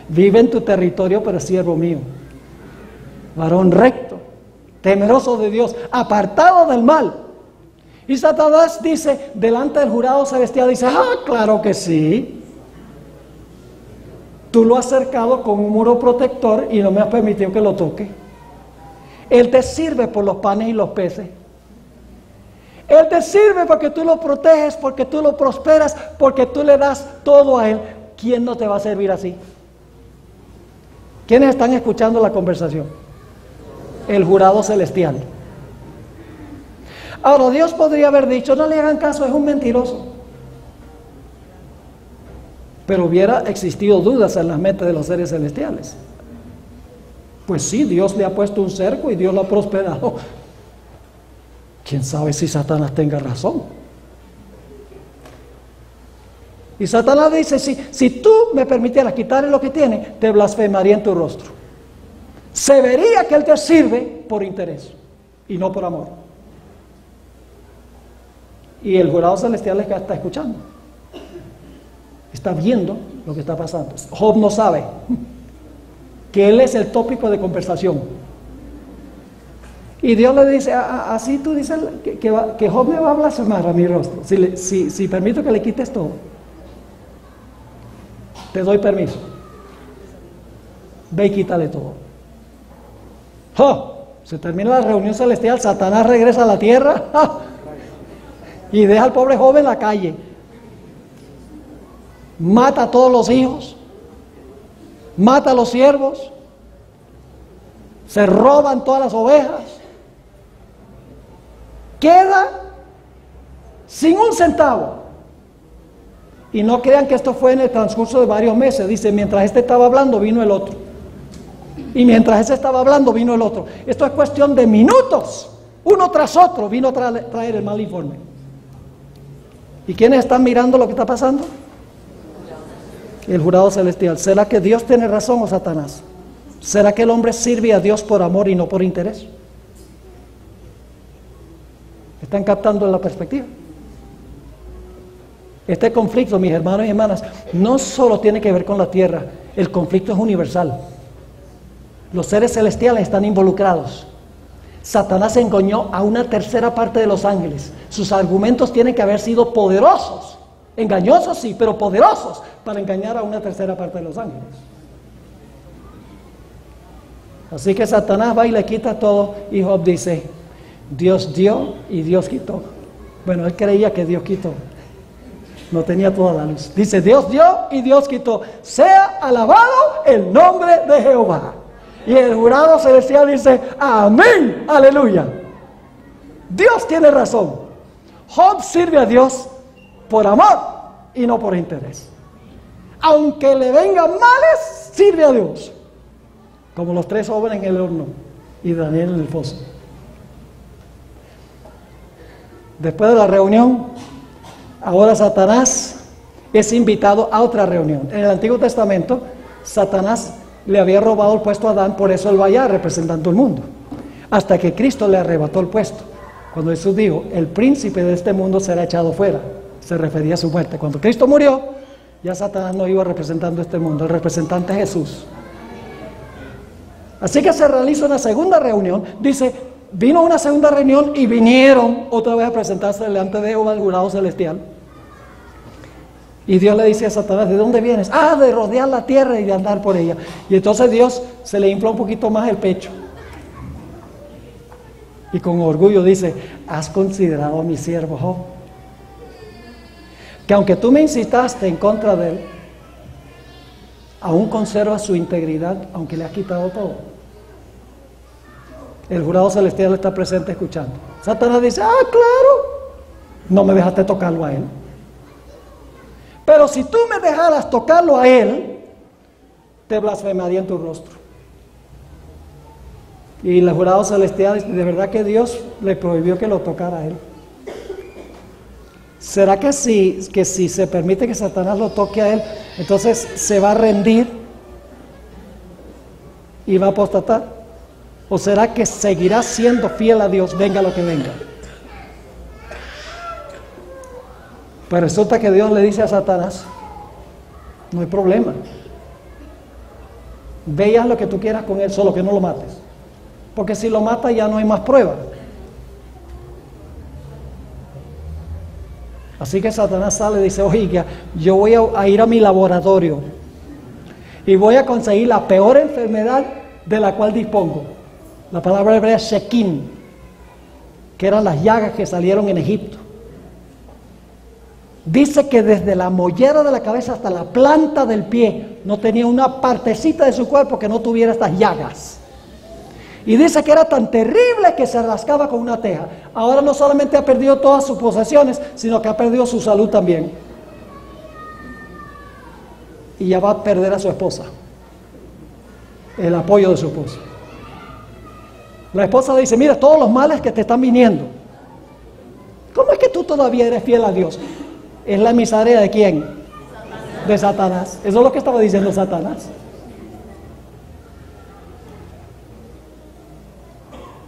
Vive en tu territorio, pero es siervo mío. Varón recto, temeroso de Dios, apartado del mal. Y Satanás dice, delante del jurado celestial, dice: claro que sí. Tú lo has cercado con un muro protector y no me has permitido que lo toque. Él te sirve por los panes y los peces. Él te sirve porque tú lo proteges, porque tú lo prosperas, porque tú le das todo a Él. ¿Quién no te va a servir así? ¿Quiénes están escuchando la conversación? El jurado celestial. Ahora, Dios podría haber dicho: no le hagan caso, es un mentiroso. Pero hubiera existido dudas en las mentes de los seres celestiales. Pues sí, Dios le ha puesto un cerco y Dios lo ha prosperado. ¿Quién sabe si Satanás tenga razón? Y Satanás dice: si tú me permitieras quitarle lo que tiene, te blasfemaría en tu rostro. Se vería que Él te sirve por interés y no por amor. Y el jurado celestial está escuchando, está viendo lo que está pasando. Job no sabe que él es el tópico de conversación. Y Dios le dice: así tú dices que Job me va a blasfemar a mi rostro. Si permito que le quites todo, te doy permiso. Ve y quítale todo. Se termina la reunión celestial, Satanás regresa a la tierra y deja al pobre Job en la calle. Mata a todos los hijos, mata a los siervos, se roban todas las ovejas, queda sin un centavo. Y no crean que esto fue en el transcurso de varios meses. Dice: mientras este estaba hablando, vino el otro, y mientras ese estaba hablando, vino el otro. Esto es cuestión de minutos, uno tras otro vino a traer el mal informe. ¿Y quiénes están mirando lo que está pasando? El jurado celestial. ¿Será que Dios tiene razón o Satanás? ¿Será que el hombre sirve a Dios por amor y no por interés? ¿Están captando la perspectiva? Este conflicto, mis hermanos y hermanas, no solo tiene que ver con la tierra. El conflicto es universal. Los seres celestiales están involucrados. Satanás engañó a una tercera parte de los ángeles. Sus argumentos tienen que haber sido poderosos. Engañosos sí, pero poderosos para engañar a una tercera parte de los ángeles. Así que Satanás va y le quita todo, y Job dice: Dios dio y Dios quitó. Bueno, él creía que Dios quitó, no tenía toda la luz. Dice: Dios dio y Dios quitó, sea alabado el nombre de Jehová. Y el jurado celestial dice: amén, aleluya. Dios tiene razón. Job sirve a Dios por amor y no por interés. Aunque le vengan males, sirve a Dios. Como los 3 jóvenes en el horno y Daniel en el foso. Después de la reunión, ahora Satanás es invitado a otra reunión. En el Antiguo Testamento, Satanás le había robado el puesto a Adán, por eso él va allá representando el mundo. Hasta que Cristo le arrebató el puesto. Cuando Jesús dijo: el príncipe de este mundo será echado fuera, se refería a su muerte. Cuando Cristo murió, ya Satanás no iba representando este mundo, el representante es Jesús. Así que se realiza una segunda reunión. Dice: vino una segunda reunión y vinieron otra vez a presentarse delante de Jehová, el jurado celestial. Y Dios le dice a Satanás: ¿de dónde vienes? De rodear la tierra y de andar por ella. Y entonces Dios se le infló un poquito más el pecho. Y con orgullo dice: ¿has considerado a mi siervo Job? Que aunque tú me incitaste en contra de él, aún conserva su integridad, aunque le has quitado todo. El jurado celestial está presente escuchando. Satanás dice: claro, no me dejaste tocarlo a él. Pero si tú me dejaras tocarlo a él, te blasfemaría en tu rostro. Y el jurado celestial dice: de verdad que Dios le prohibió que lo tocara a él. ¿Será que si se permite que Satanás lo toque a él, entonces se va a rendir y va a apostatar? ¿O será que seguirá siendo fiel a Dios, venga lo que venga? Pues resulta que Dios le dice a Satanás, no hay problema. Ve y haz lo que tú quieras con él, solo que no lo mates. Porque si lo matas ya no hay más prueba. Así que Satanás sale y dice, oiga, yo voy a ir a mi laboratorio y voy a conseguir la peor enfermedad de la cual dispongo. La palabra hebrea es shekin, que eran las llagas que salieron en Egipto. Dice que desde la mollera de la cabeza hasta la planta del pie no tenía una partecita de su cuerpo que no tuviera estas llagas. Y dice que era tan terrible que se rascaba con una teja. Ahora no solamente ha perdido todas sus posesiones, sino que ha perdido su salud también. Y ya va a perder a su esposa, el apoyo de su esposa. La esposa le dice, mira, todos los males que te están viniendo, ¿cómo es que tú todavía eres fiel a Dios? ¿Es la emisaria de quién? De Satanás. Eso es lo que estaba diciendo Satanás.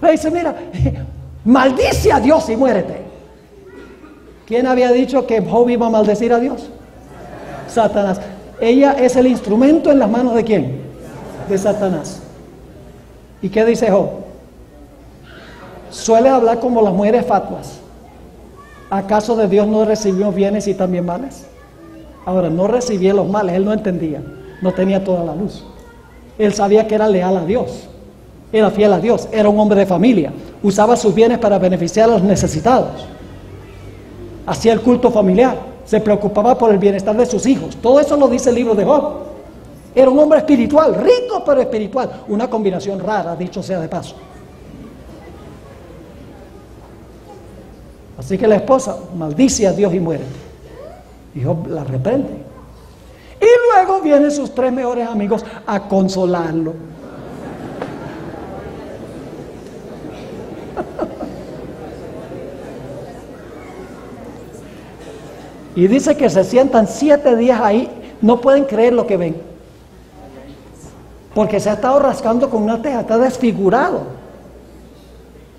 Le dice, mira, maldice a Dios y muérete. ¿Quién había dicho que Job iba a maldecir a Dios? Satanás. Ella es el instrumento en las manos de ¿quién? De Satanás. ¿Y qué dice Job? Suele hablar como las mujeres fatuas. ¿Acaso de Dios no recibió bienes y también males? Ahora, no recibía los males, él no entendía, no tenía toda la luz. Él sabía que era leal a Dios, era fiel a Dios, era un hombre de familia, usaba sus bienes para beneficiar a los necesitados, hacía el culto familiar, se preocupaba por el bienestar de sus hijos. Todo eso lo dice el libro de Job. Era un hombre espiritual, rico pero espiritual, una combinación rara, dicho sea de paso. Así que la esposa maldice a Dios y muere. Y Job la reprende. Y luego vienen sus 3 mejores amigos a consolarlo. Y dice que se sientan 7 días ahí, no pueden creer lo que ven. Porque se ha estado rascando con una teja, está desfigurado.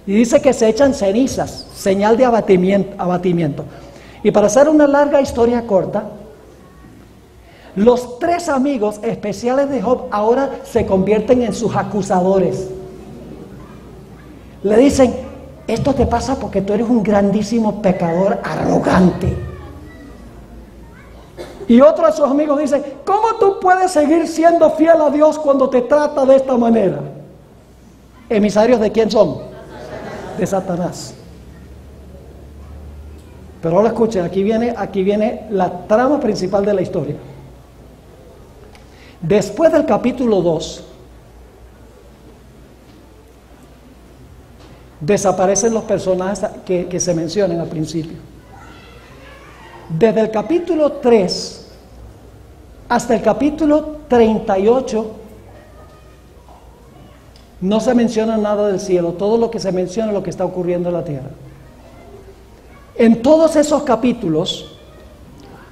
Y dice que se echan cenizas, señal de abatimiento. Y para hacer una larga historia corta, los 3 amigos especiales de Job ahora se convierten en sus acusadores. Le dicen, esto te pasa porque tú eres un grandísimo pecador arrogante. Y otro de sus amigos dice, ¿cómo tú puedes seguir siendo fiel a Dios cuando te trata de esta manera? ¿Emisarios de quién son? De Satanás. Pero ahora escuchen, aquí viene la trama principal de la historia. Después del capítulo 2, desaparecen los personajes que se mencionan al principio. Desde el capítulo 3 hasta el capítulo 38 no se menciona nada del cielo. Todo lo que se menciona es lo que está ocurriendo en la tierra. En todos esos capítulos,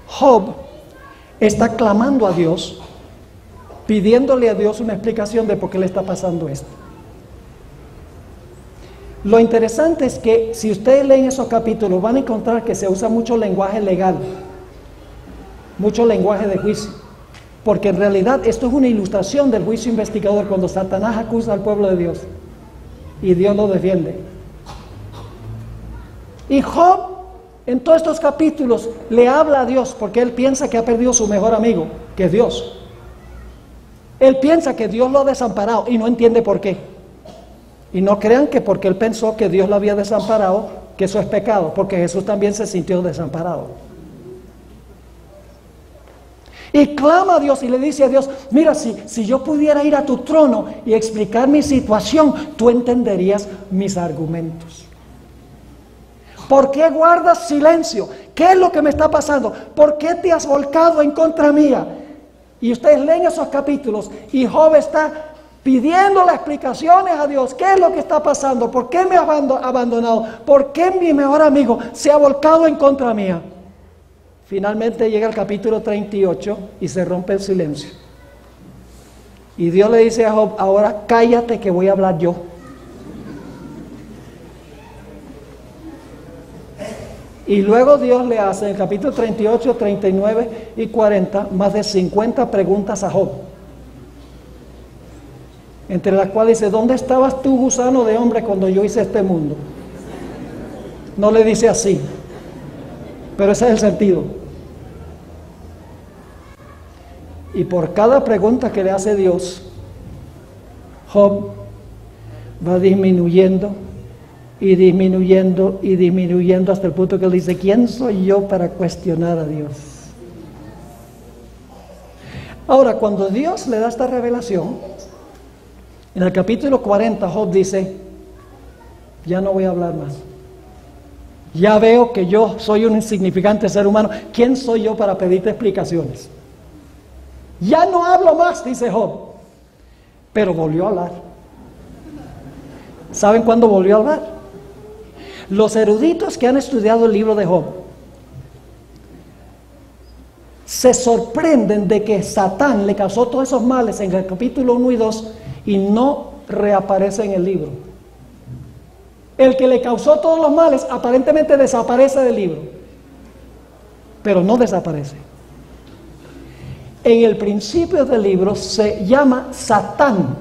Job está clamando a Dios, pidiéndole a Dios una explicación de por qué le está pasando esto. Lo interesante es que si ustedes leen esos capítulos van a encontrar que se usa mucho lenguaje legal, mucho lenguaje de juicio, porque en realidad esto es una ilustración del juicio investigador cuando Satanás acusa al pueblo de Dios y Dios lo defiende. Y Job en todos estos capítulos le habla a Dios porque él piensa que ha perdido su mejor amigo, que es Dios. Él piensa que Dios lo ha desamparado y no entiende por qué. Y no crean que porque él pensó que Dios lo había desamparado, que eso es pecado, porque Jesús también se sintió desamparado. Y clama a Dios y le dice a Dios, mira, si yo pudiera ir a tu trono y explicar mi situación, tú entenderías mis argumentos. ¿Por qué guardas silencio? ¿Qué es lo que me está pasando? ¿Por qué te has volcado en contra mía? Y ustedes leen esos capítulos y Job está pidiéndole explicaciones a Dios. ¿Qué es lo que está pasando? ¿Por qué me ha abandonado? ¿Por qué mi mejor amigo se ha volcado en contra mía? Finalmente llega el capítulo 38 y se rompe el silencio. Y Dios le dice a Job, ahora cállate que voy a hablar yo. Y luego Dios le hace en el capítulo 38, 39 y 40 más de 50 preguntas a Job. Entre las cuales dice, ¿dónde estabas tú, gusano de hombre, cuando yo hice este mundo? No le dice así, pero ese es el sentido. Y por cada pregunta que le hace Dios, Job va disminuyendo y disminuyendo y disminuyendo hasta el punto que él dice, ¿quién soy yo para cuestionar a Dios? Ahora, cuando Dios le da esta revelación, en el capítulo 40 Job dice, ya no voy a hablar más. Ya veo que yo soy un insignificante ser humano. ¿Quién soy yo para pedirte explicaciones? Ya no hablo más, dice Job. Pero volvió a hablar. ¿Saben cuándo volvió a hablar? Los eruditos que han estudiado el libro de Job se sorprenden de que Satán le causó todos esos males en el capítulo 1 y 2 y no reaparece en el libro. El que le causó todos los males aparentemente desaparece del libro, pero no desaparece. En el principio del libro se llama Satán.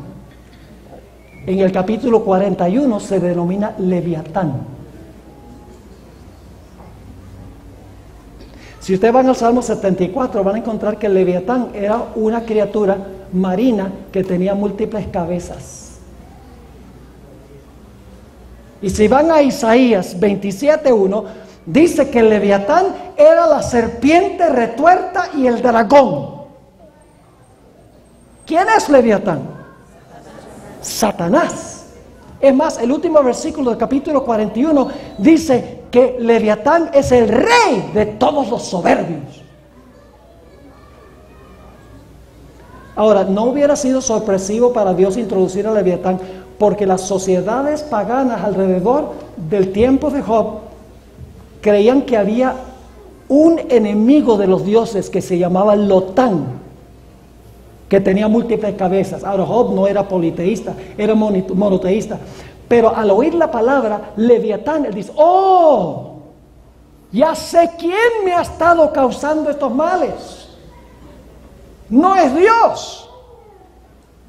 En el capítulo 41 se denomina Leviatán. Si ustedes van al Salmo 74 van a encontrar que el Leviatán era una criatura marina que tenía múltiples cabezas. Y si van a Isaías 27:1, dice que el Leviatán era la serpiente retuerta y el dragón. ¿Quién es Leviatán? Satanás. Es más, el último versículo del capítulo 41 dice que Leviatán es el rey de todos los soberbios. Ahora, no hubiera sido sorpresivo para Dios introducir a Leviatán, porque las sociedades paganas alrededor del tiempo de Job creían que había un enemigo de los dioses que se llamaba Lotán, que tenía múltiples cabezas. Ahora, Job no era politeísta, era monoteísta. Pero al oír la palabra Leviatán, él dice, ¡oh! Ya sé quién me ha estado causando estos males. No es Dios,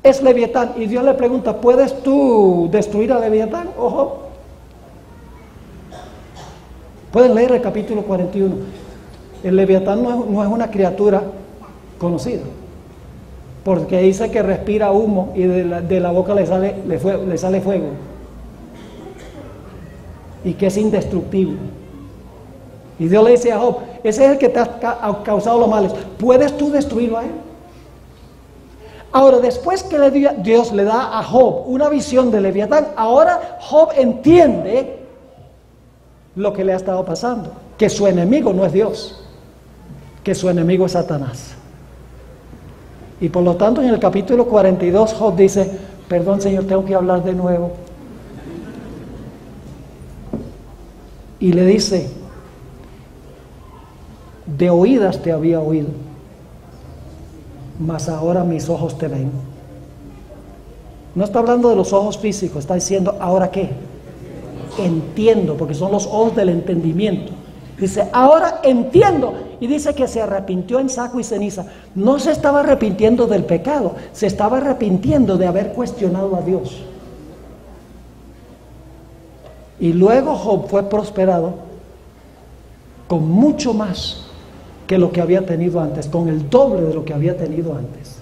es Leviatán. Y Dios le pregunta, ¿puedes tú destruir a Leviatán, oh Job? Pueden leer el capítulo 41. El Leviatán no es una criatura conocida, porque dice que respira humo y de la boca le sale fuego, y que es indestructible. Y Dios le dice a Job, ese es el que te ha causado los males, ¿puedes tú destruirlo a él? Ahora, después que Dios le da a Job una visión de Leviatán, ahora Job entiende lo que le ha estado pasando, que su enemigo no es Dios, que su enemigo es Satanás. Y por lo tanto, en el capítulo 42, Job dice, perdón, Señor, tengo que hablar de nuevo. Y le dice, de oídas te había oído, mas ahora mis ojos te ven. No está hablando de los ojos físicos, está diciendo, ¿ahora qué? Entiendo, porque son los ojos del entendimiento. Dice, ahora entiendo. Y dice que se arrepintió en saco y ceniza. No se estaba arrepintiendo del pecado, se estaba arrepintiendo de haber cuestionado a Dios. Y luego Job fue prosperado con mucho más que lo que había tenido antes, con el doble de lo que había tenido antes,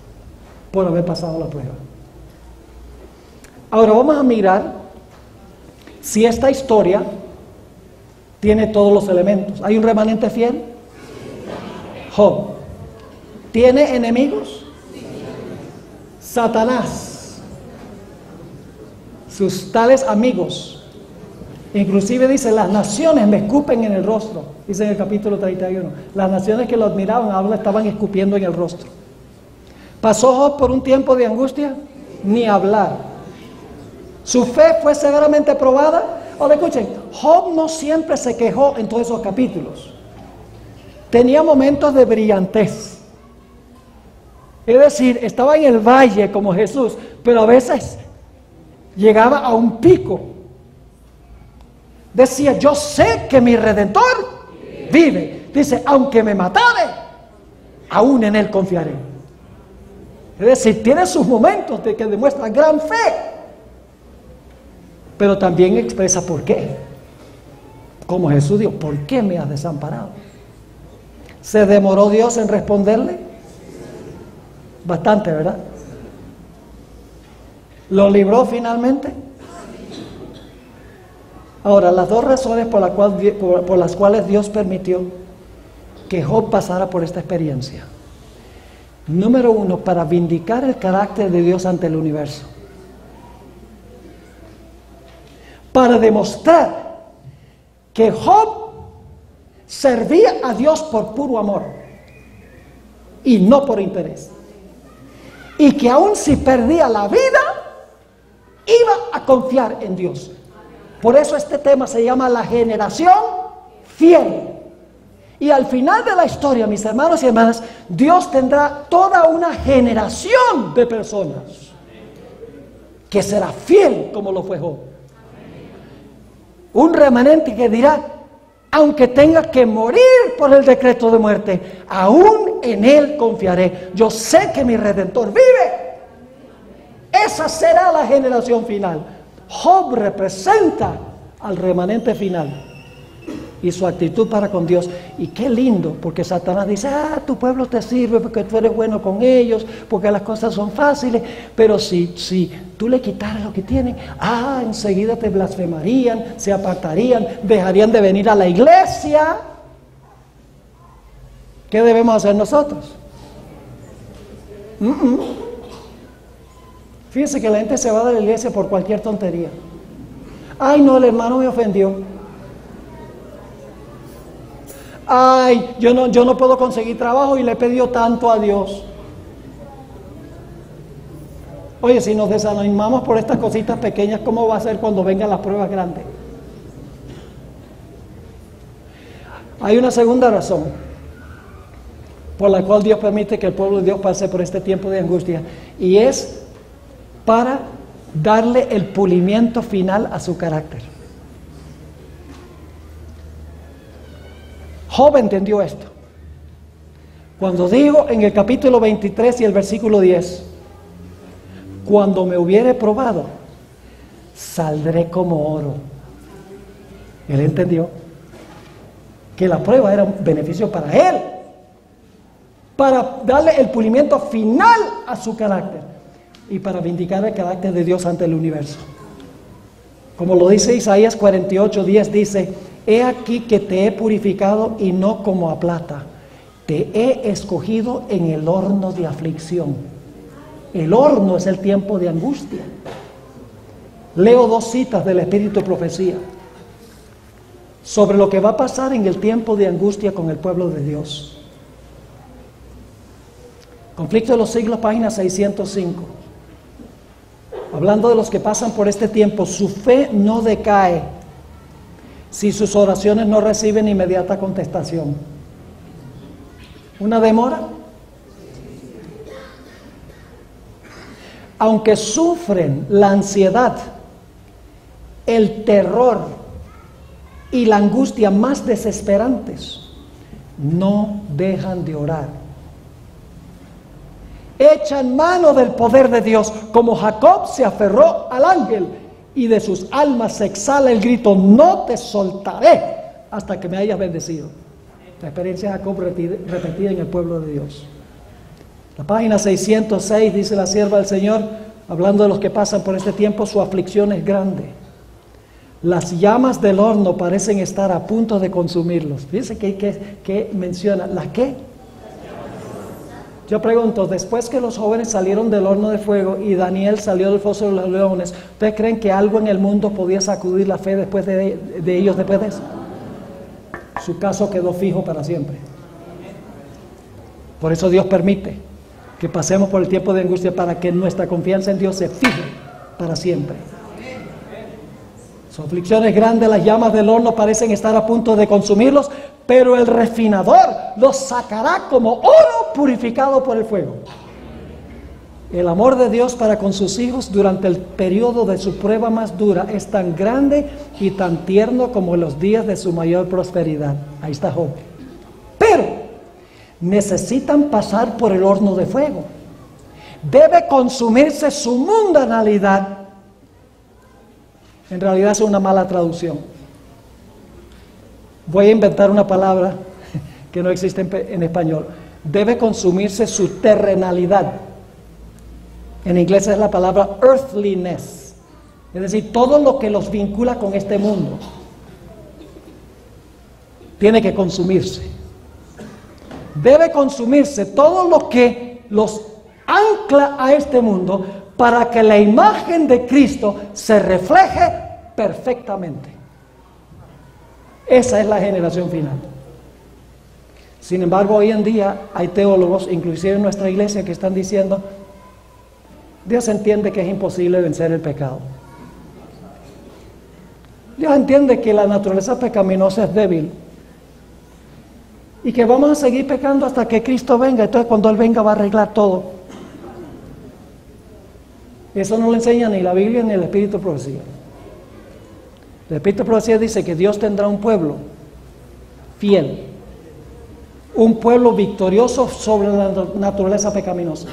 por haber pasado la prueba. Ahora vamos a mirar si esta historia tiene todos los elementos. ¿Hay un remanente fiel? Job. ¿Tiene enemigos? Satanás. Sus tales amigos. Inclusive dice, las naciones me escupen en el rostro. Dice en el capítulo 31. Las naciones que lo admiraban ahora estaban escupiendo en el rostro. ¿Pasó Job por un tiempo de angustia? Ni hablar. ¿Su fe fue severamente probada? Ahora escuchen, Job no siempre se quejó en todos esos capítulos. Tenía momentos de brillantez. Es decir, estaba en el valle como Jesús, pero a veces llegaba a un pico. Decía, yo sé que mi Redentor vive. Dice, aunque me matare, aún en Él confiaré. Es decir, tiene sus momentos de que demuestra gran fe, pero también expresa por qué. Como Jesús dijo, ¿por qué me has desamparado? ¿Se demoró Dios en responderle? Bastante, ¿verdad? ¿Lo libró finalmente? Ahora, las dos razones por las cuales Dios permitió que Job pasara por esta experiencia. Número uno, para vindicar el carácter de Dios ante el universo. Para demostrar que Job servía a Dios por puro amor y no por interés. Y que aun si perdía la vida, iba a confiar en Dios. Por eso este tema se llama la generación fiel. Y al final de la historia, mis hermanos y hermanas, Dios tendrá toda una generación de personas que será fiel como lo fue Job. Un remanente que dirá, aunque tenga que morir por el decreto de muerte, aún en Él confiaré. Yo sé que mi Redentor vive. Esa será la generación final. Job representa al remanente final y su actitud para con Dios. Y qué lindo, porque Satanás dice, tu pueblo te sirve porque tú eres bueno con ellos, porque las cosas son fáciles. Pero si tú le quitaras lo que tienen, enseguida te blasfemarían, se apartarían, dejarían de venir a la iglesia. ¿Qué debemos hacer nosotros? Fíjense que la gente se va de la iglesia por cualquier tontería. No, el hermano me ofendió. Yo no puedo conseguir trabajo y le he pedido tanto a Dios. Oye, si nos desanimamos por estas cositas pequeñas, ¿cómo va a ser cuando vengan las pruebas grandes? Hay una segunda razón por la cual Dios permite que el pueblo de Dios pase por este tiempo de angustia, y es para darle el pulimiento final a su carácter. Job entendió esto cuando digo en el capítulo 23 y el versículo 10, cuando me hubiere probado, saldré como oro. Él entendió que la prueba era un beneficio para él, para darle el pulimiento final a su carácter y para vindicar el carácter de Dios ante el universo. Como lo dice Isaías 48:10, dice, he aquí que te he purificado y no como a plata, te he escogido en el horno de aflicción. El horno es el tiempo de angustia. Leo dos citas del Espíritu de Profecía sobre lo que va a pasar en el tiempo de angustia con el pueblo de Dios. Conflicto de los siglos, página 605. Hablando de los que pasan por este tiempo, su fe no decae si sus oraciones no reciben inmediata contestación. ¿Una demora? Aunque sufren la ansiedad, el terror y la angustia más desesperantes, no dejan de orar. Echan mano del poder de Dios, como Jacob se aferró al ángel, y de sus almas se exhala el grito, no te soltaré hasta que me hayas bendecido. La experiencia de Jacob repetida en el pueblo de Dios. La página 606 dice la sierva del Señor, hablando de los que pasan por este tiempo, su aflicción es grande. Las llamas del horno parecen estar a punto de consumirlos. Fíjense que menciona, ¿las qué? Yo pregunto, después que los jóvenes salieron del horno de fuego y Daniel salió del foso de los leones, ¿ustedes creen que algo en el mundo podía sacudir la fe después de ellos después de eso? Su caso quedó fijo para siempre. Por eso Dios permite que pasemos por el tiempo de angustia, para que nuestra confianza en Dios se fije para siempre. Su aflicción es grande, las llamas del horno parecen estar a punto de consumirlos, pero el refinador los sacará como oro purificado por el fuego. El amor de Dios para con sus hijos durante el periodo de su prueba más dura es tan grande y tan tierno como en los días de su mayor prosperidad. Ahí está Job. Pero necesitan pasar por el horno de fuego. Debe consumirse su mundanalidad. En realidad es una mala traducción. Voy a inventar una palabra que no existe en español. Debe consumirse su terrenalidad. En inglés es la palabra earthliness. Es decir, todo lo que los vincula con este mundo tiene que consumirse. Debe consumirse todo lo que los ancla a este mundo para que la imagen de Cristo se refleje perfectamente. Esa es la generación final. Sin embargo, hoy en día hay teólogos, inclusive en nuestra iglesia, que están diciendo: Dios entiende que es imposible vencer el pecado. Dios entiende que la naturaleza pecaminosa es débil y que vamos a seguir pecando hasta que Cristo venga. Entonces, cuando Él venga, va a arreglar todo. Eso no lo enseña ni la Biblia ni el Espíritu de Profecía. El Espíritu de Profecía dice que Dios tendrá un pueblo fiel, un pueblo victorioso sobre la naturaleza pecaminosa.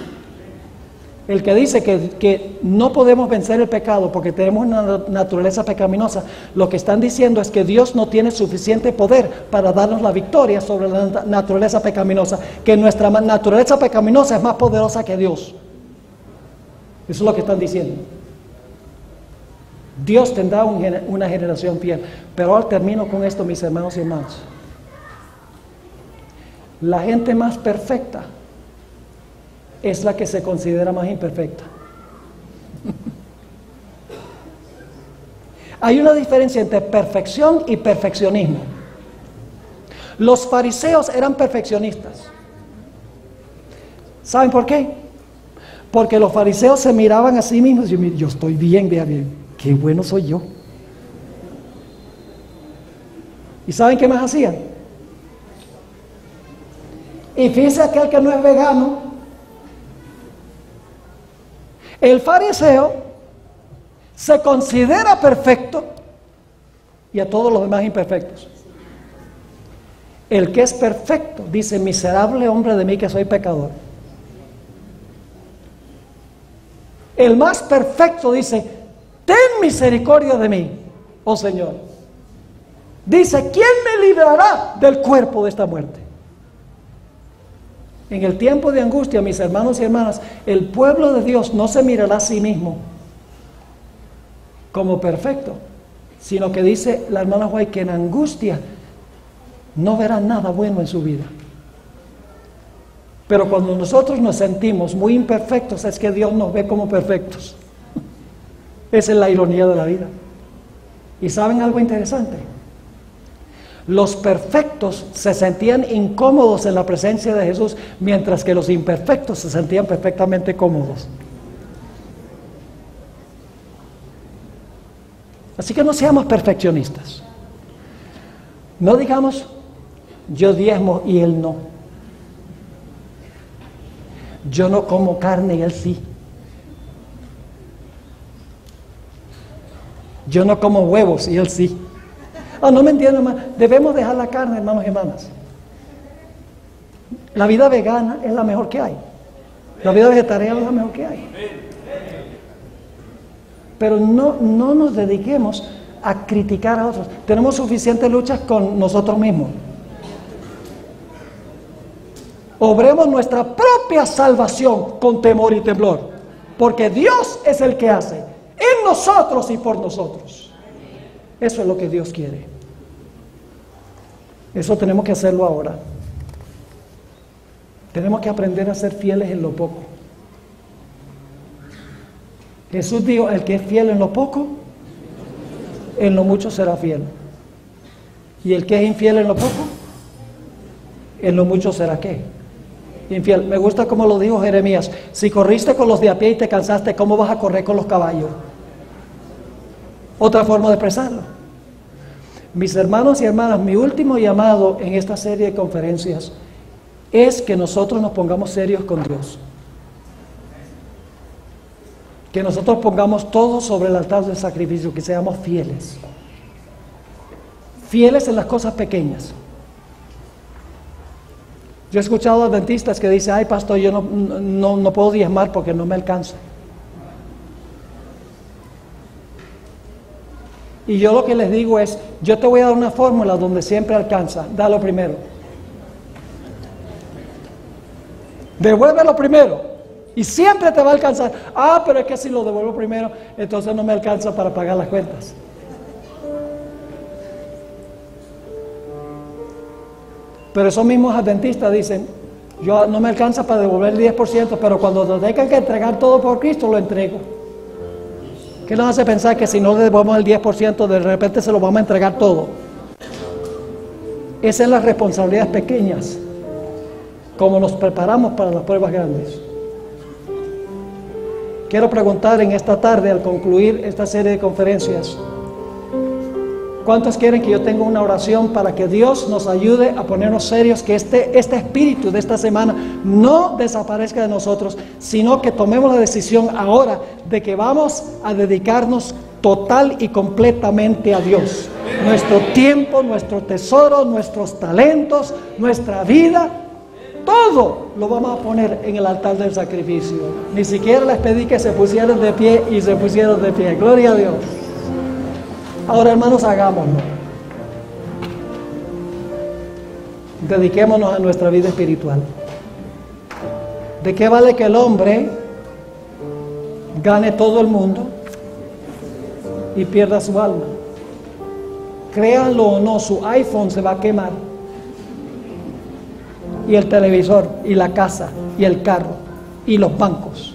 El que dice que no podemos vencer el pecado porque tenemos una naturaleza pecaminosa, lo que están diciendo es que Dios no tiene suficiente poder para darnos la victoria sobre la naturaleza pecaminosa, que nuestra naturaleza pecaminosa es más poderosa que Dios. Eso es lo que están diciendo. Dios tendrá una generación fiel. Pero ahora termino con esto, mis hermanos y hermanas. La gente más perfecta es la que se considera más imperfecta. Hay una diferencia entre perfección y perfeccionismo. Los fariseos eran perfeccionistas. ¿Saben por qué? Porque los fariseos se miraban a sí mismos y yo estoy bien, bien, qué bueno soy yo. ¿Y saben qué más hacían? Y fíjense aquel que no es vegano. El fariseo se considera perfecto y a todos los demás imperfectos. El que es perfecto dice: miserable hombre de mí que soy pecador. El más perfecto dice: ten misericordia de mí, oh Señor. Dice: ¿quién me librará del cuerpo de esta muerte? En el tiempo de angustia, mis hermanos y hermanas, el pueblo de Dios no se mirará a sí mismo como perfecto, sino que dice la hermana White que en angustia no verá nada bueno en su vida. Pero cuando nosotros nos sentimos muy imperfectos, es que Dios nos ve como perfectos. Esa es la ironía de la vida. ¿Y saben algo interesante? Los perfectos se sentían incómodos en la presencia de Jesús, mientras que los imperfectos se sentían perfectamente cómodos. Así que no seamos perfeccionistas. No digamos: yo diezmo y él no. Yo no como carne y él sí. Yo no como huevos y él sí. No me entienden más. Debemos dejar la carne, hermanos y hermanas. La vida vegana es la mejor que hay. La vida vegetariana es la mejor que hay. Pero no nos dediquemos a criticar a otros. Tenemos suficientes luchas con nosotros mismos. Obremos nuestra propia salvación con temor y temblor, porque Dios es el que hace en nosotros y por nosotros. Eso es lo que Dios quiere. Eso tenemos que hacerlo ahora. Tenemos que aprender a ser fieles en lo poco. Jesús dijo: el que es fiel en lo poco, en lo mucho será fiel. Y el que es infiel en lo poco, en lo mucho será ¿qué? Infiel. Me gusta como lo dijo Jeremías: si corriste con los de a pie y te cansaste, ¿cómo vas a correr con los caballos? Otra forma de expresarlo. Mis hermanos y hermanas, mi último llamado en esta serie de conferencias es que nosotros nos pongamos serios con Dios. Que nosotros pongamos todo sobre el altar del sacrificio, que seamos fieles. Fieles en las cosas pequeñas. Yo he escuchado a dentistas que dicen, ay pastor, yo no puedo diezmar porque no me alcanza. Y yo lo que les digo es, yo te voy a dar una fórmula donde siempre alcanza, dalo primero. Devuélvelo primero y siempre te va a alcanzar. Ah, pero es que si lo devuelvo primero, entonces no me alcanza para pagar las cuentas. Pero esos mismos adventistas dicen, yo no me alcanza para devolver el 10%, pero cuando nos tengan que entregar todo por Cristo, lo entrego. ¿Qué nos hace pensar que si no le devolvemos el 10%, de repente se lo vamos a entregar todo? Esas son las responsabilidades pequeñas, como nos preparamos para las pruebas grandes. Quiero preguntar en esta tarde, al concluir esta serie de conferencias, ¿cuántos quieren que yo tenga una oración para que Dios nos ayude a ponernos serios, que este espíritu de esta semana no desaparezca de nosotros, sino que tomemos la decisión ahora de que vamos a dedicarnos total y completamente a Dios? Nuestro tiempo, nuestro tesoro, nuestros talentos, nuestra vida, todo lo vamos a poner en el altar del sacrificio. Ni siquiera les pedí que se pusieran de pie y se pusieron de pie. Gloria a Dios. Ahora, hermanos, hagámoslo. Dediquémonos a nuestra vida espiritual. ¿De qué vale que el hombre gane todo el mundo y pierda su alma? Créanlo o no, su iPhone se va a quemar, y el televisor, y la casa, y el carro, y los bancos.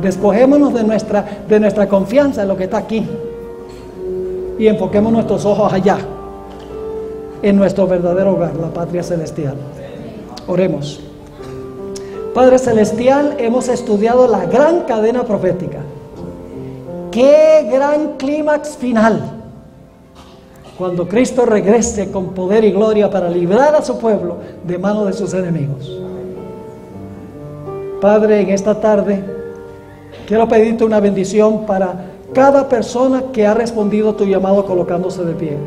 Despojémonos de nuestra confianza en lo que está aquí y enfoquemos nuestros ojos allá, en nuestro verdadero hogar, la patria celestial. Oremos. Padre celestial, hemos estudiado la gran cadena profética. ¡Qué gran clímax final! Cuando Cristo regrese con poder y gloria para librar a su pueblo de manos de sus enemigos. Padre, en esta tarde quiero pedirte una bendición para cada persona que ha respondido a tu llamado colocándose de pie.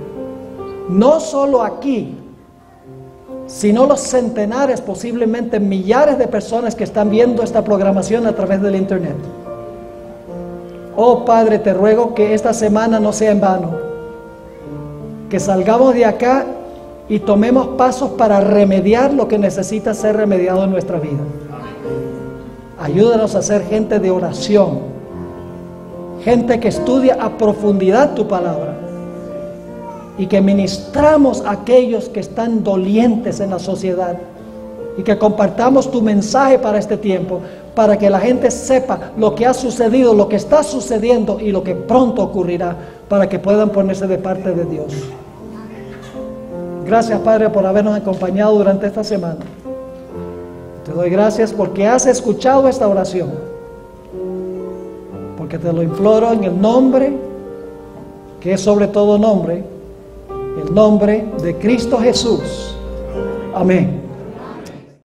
No solo aquí, sino los centenares, posiblemente millares de personas que están viendo esta programación a través del internet. Oh Padre, te ruego que esta semana no sea en vano. Que salgamos de acá y tomemos pasos para remediar lo que necesita ser remediado en nuestra vida. Ayúdanos a ser gente de oración, gente que estudia a profundidad tu palabra y que ministramos a aquellos que están dolientes en la sociedad y que compartamos tu mensaje para este tiempo, para que la gente sepa lo que ha sucedido, lo que está sucediendo y lo que pronto ocurrirá, para que puedan ponerse de parte de Dios. Gracias, Padre, por habernos acompañado durante esta semana. Te doy gracias porque has escuchado esta oración, porque te lo imploro en el nombre que es sobre todo nombre, el nombre de Cristo Jesús. Amén.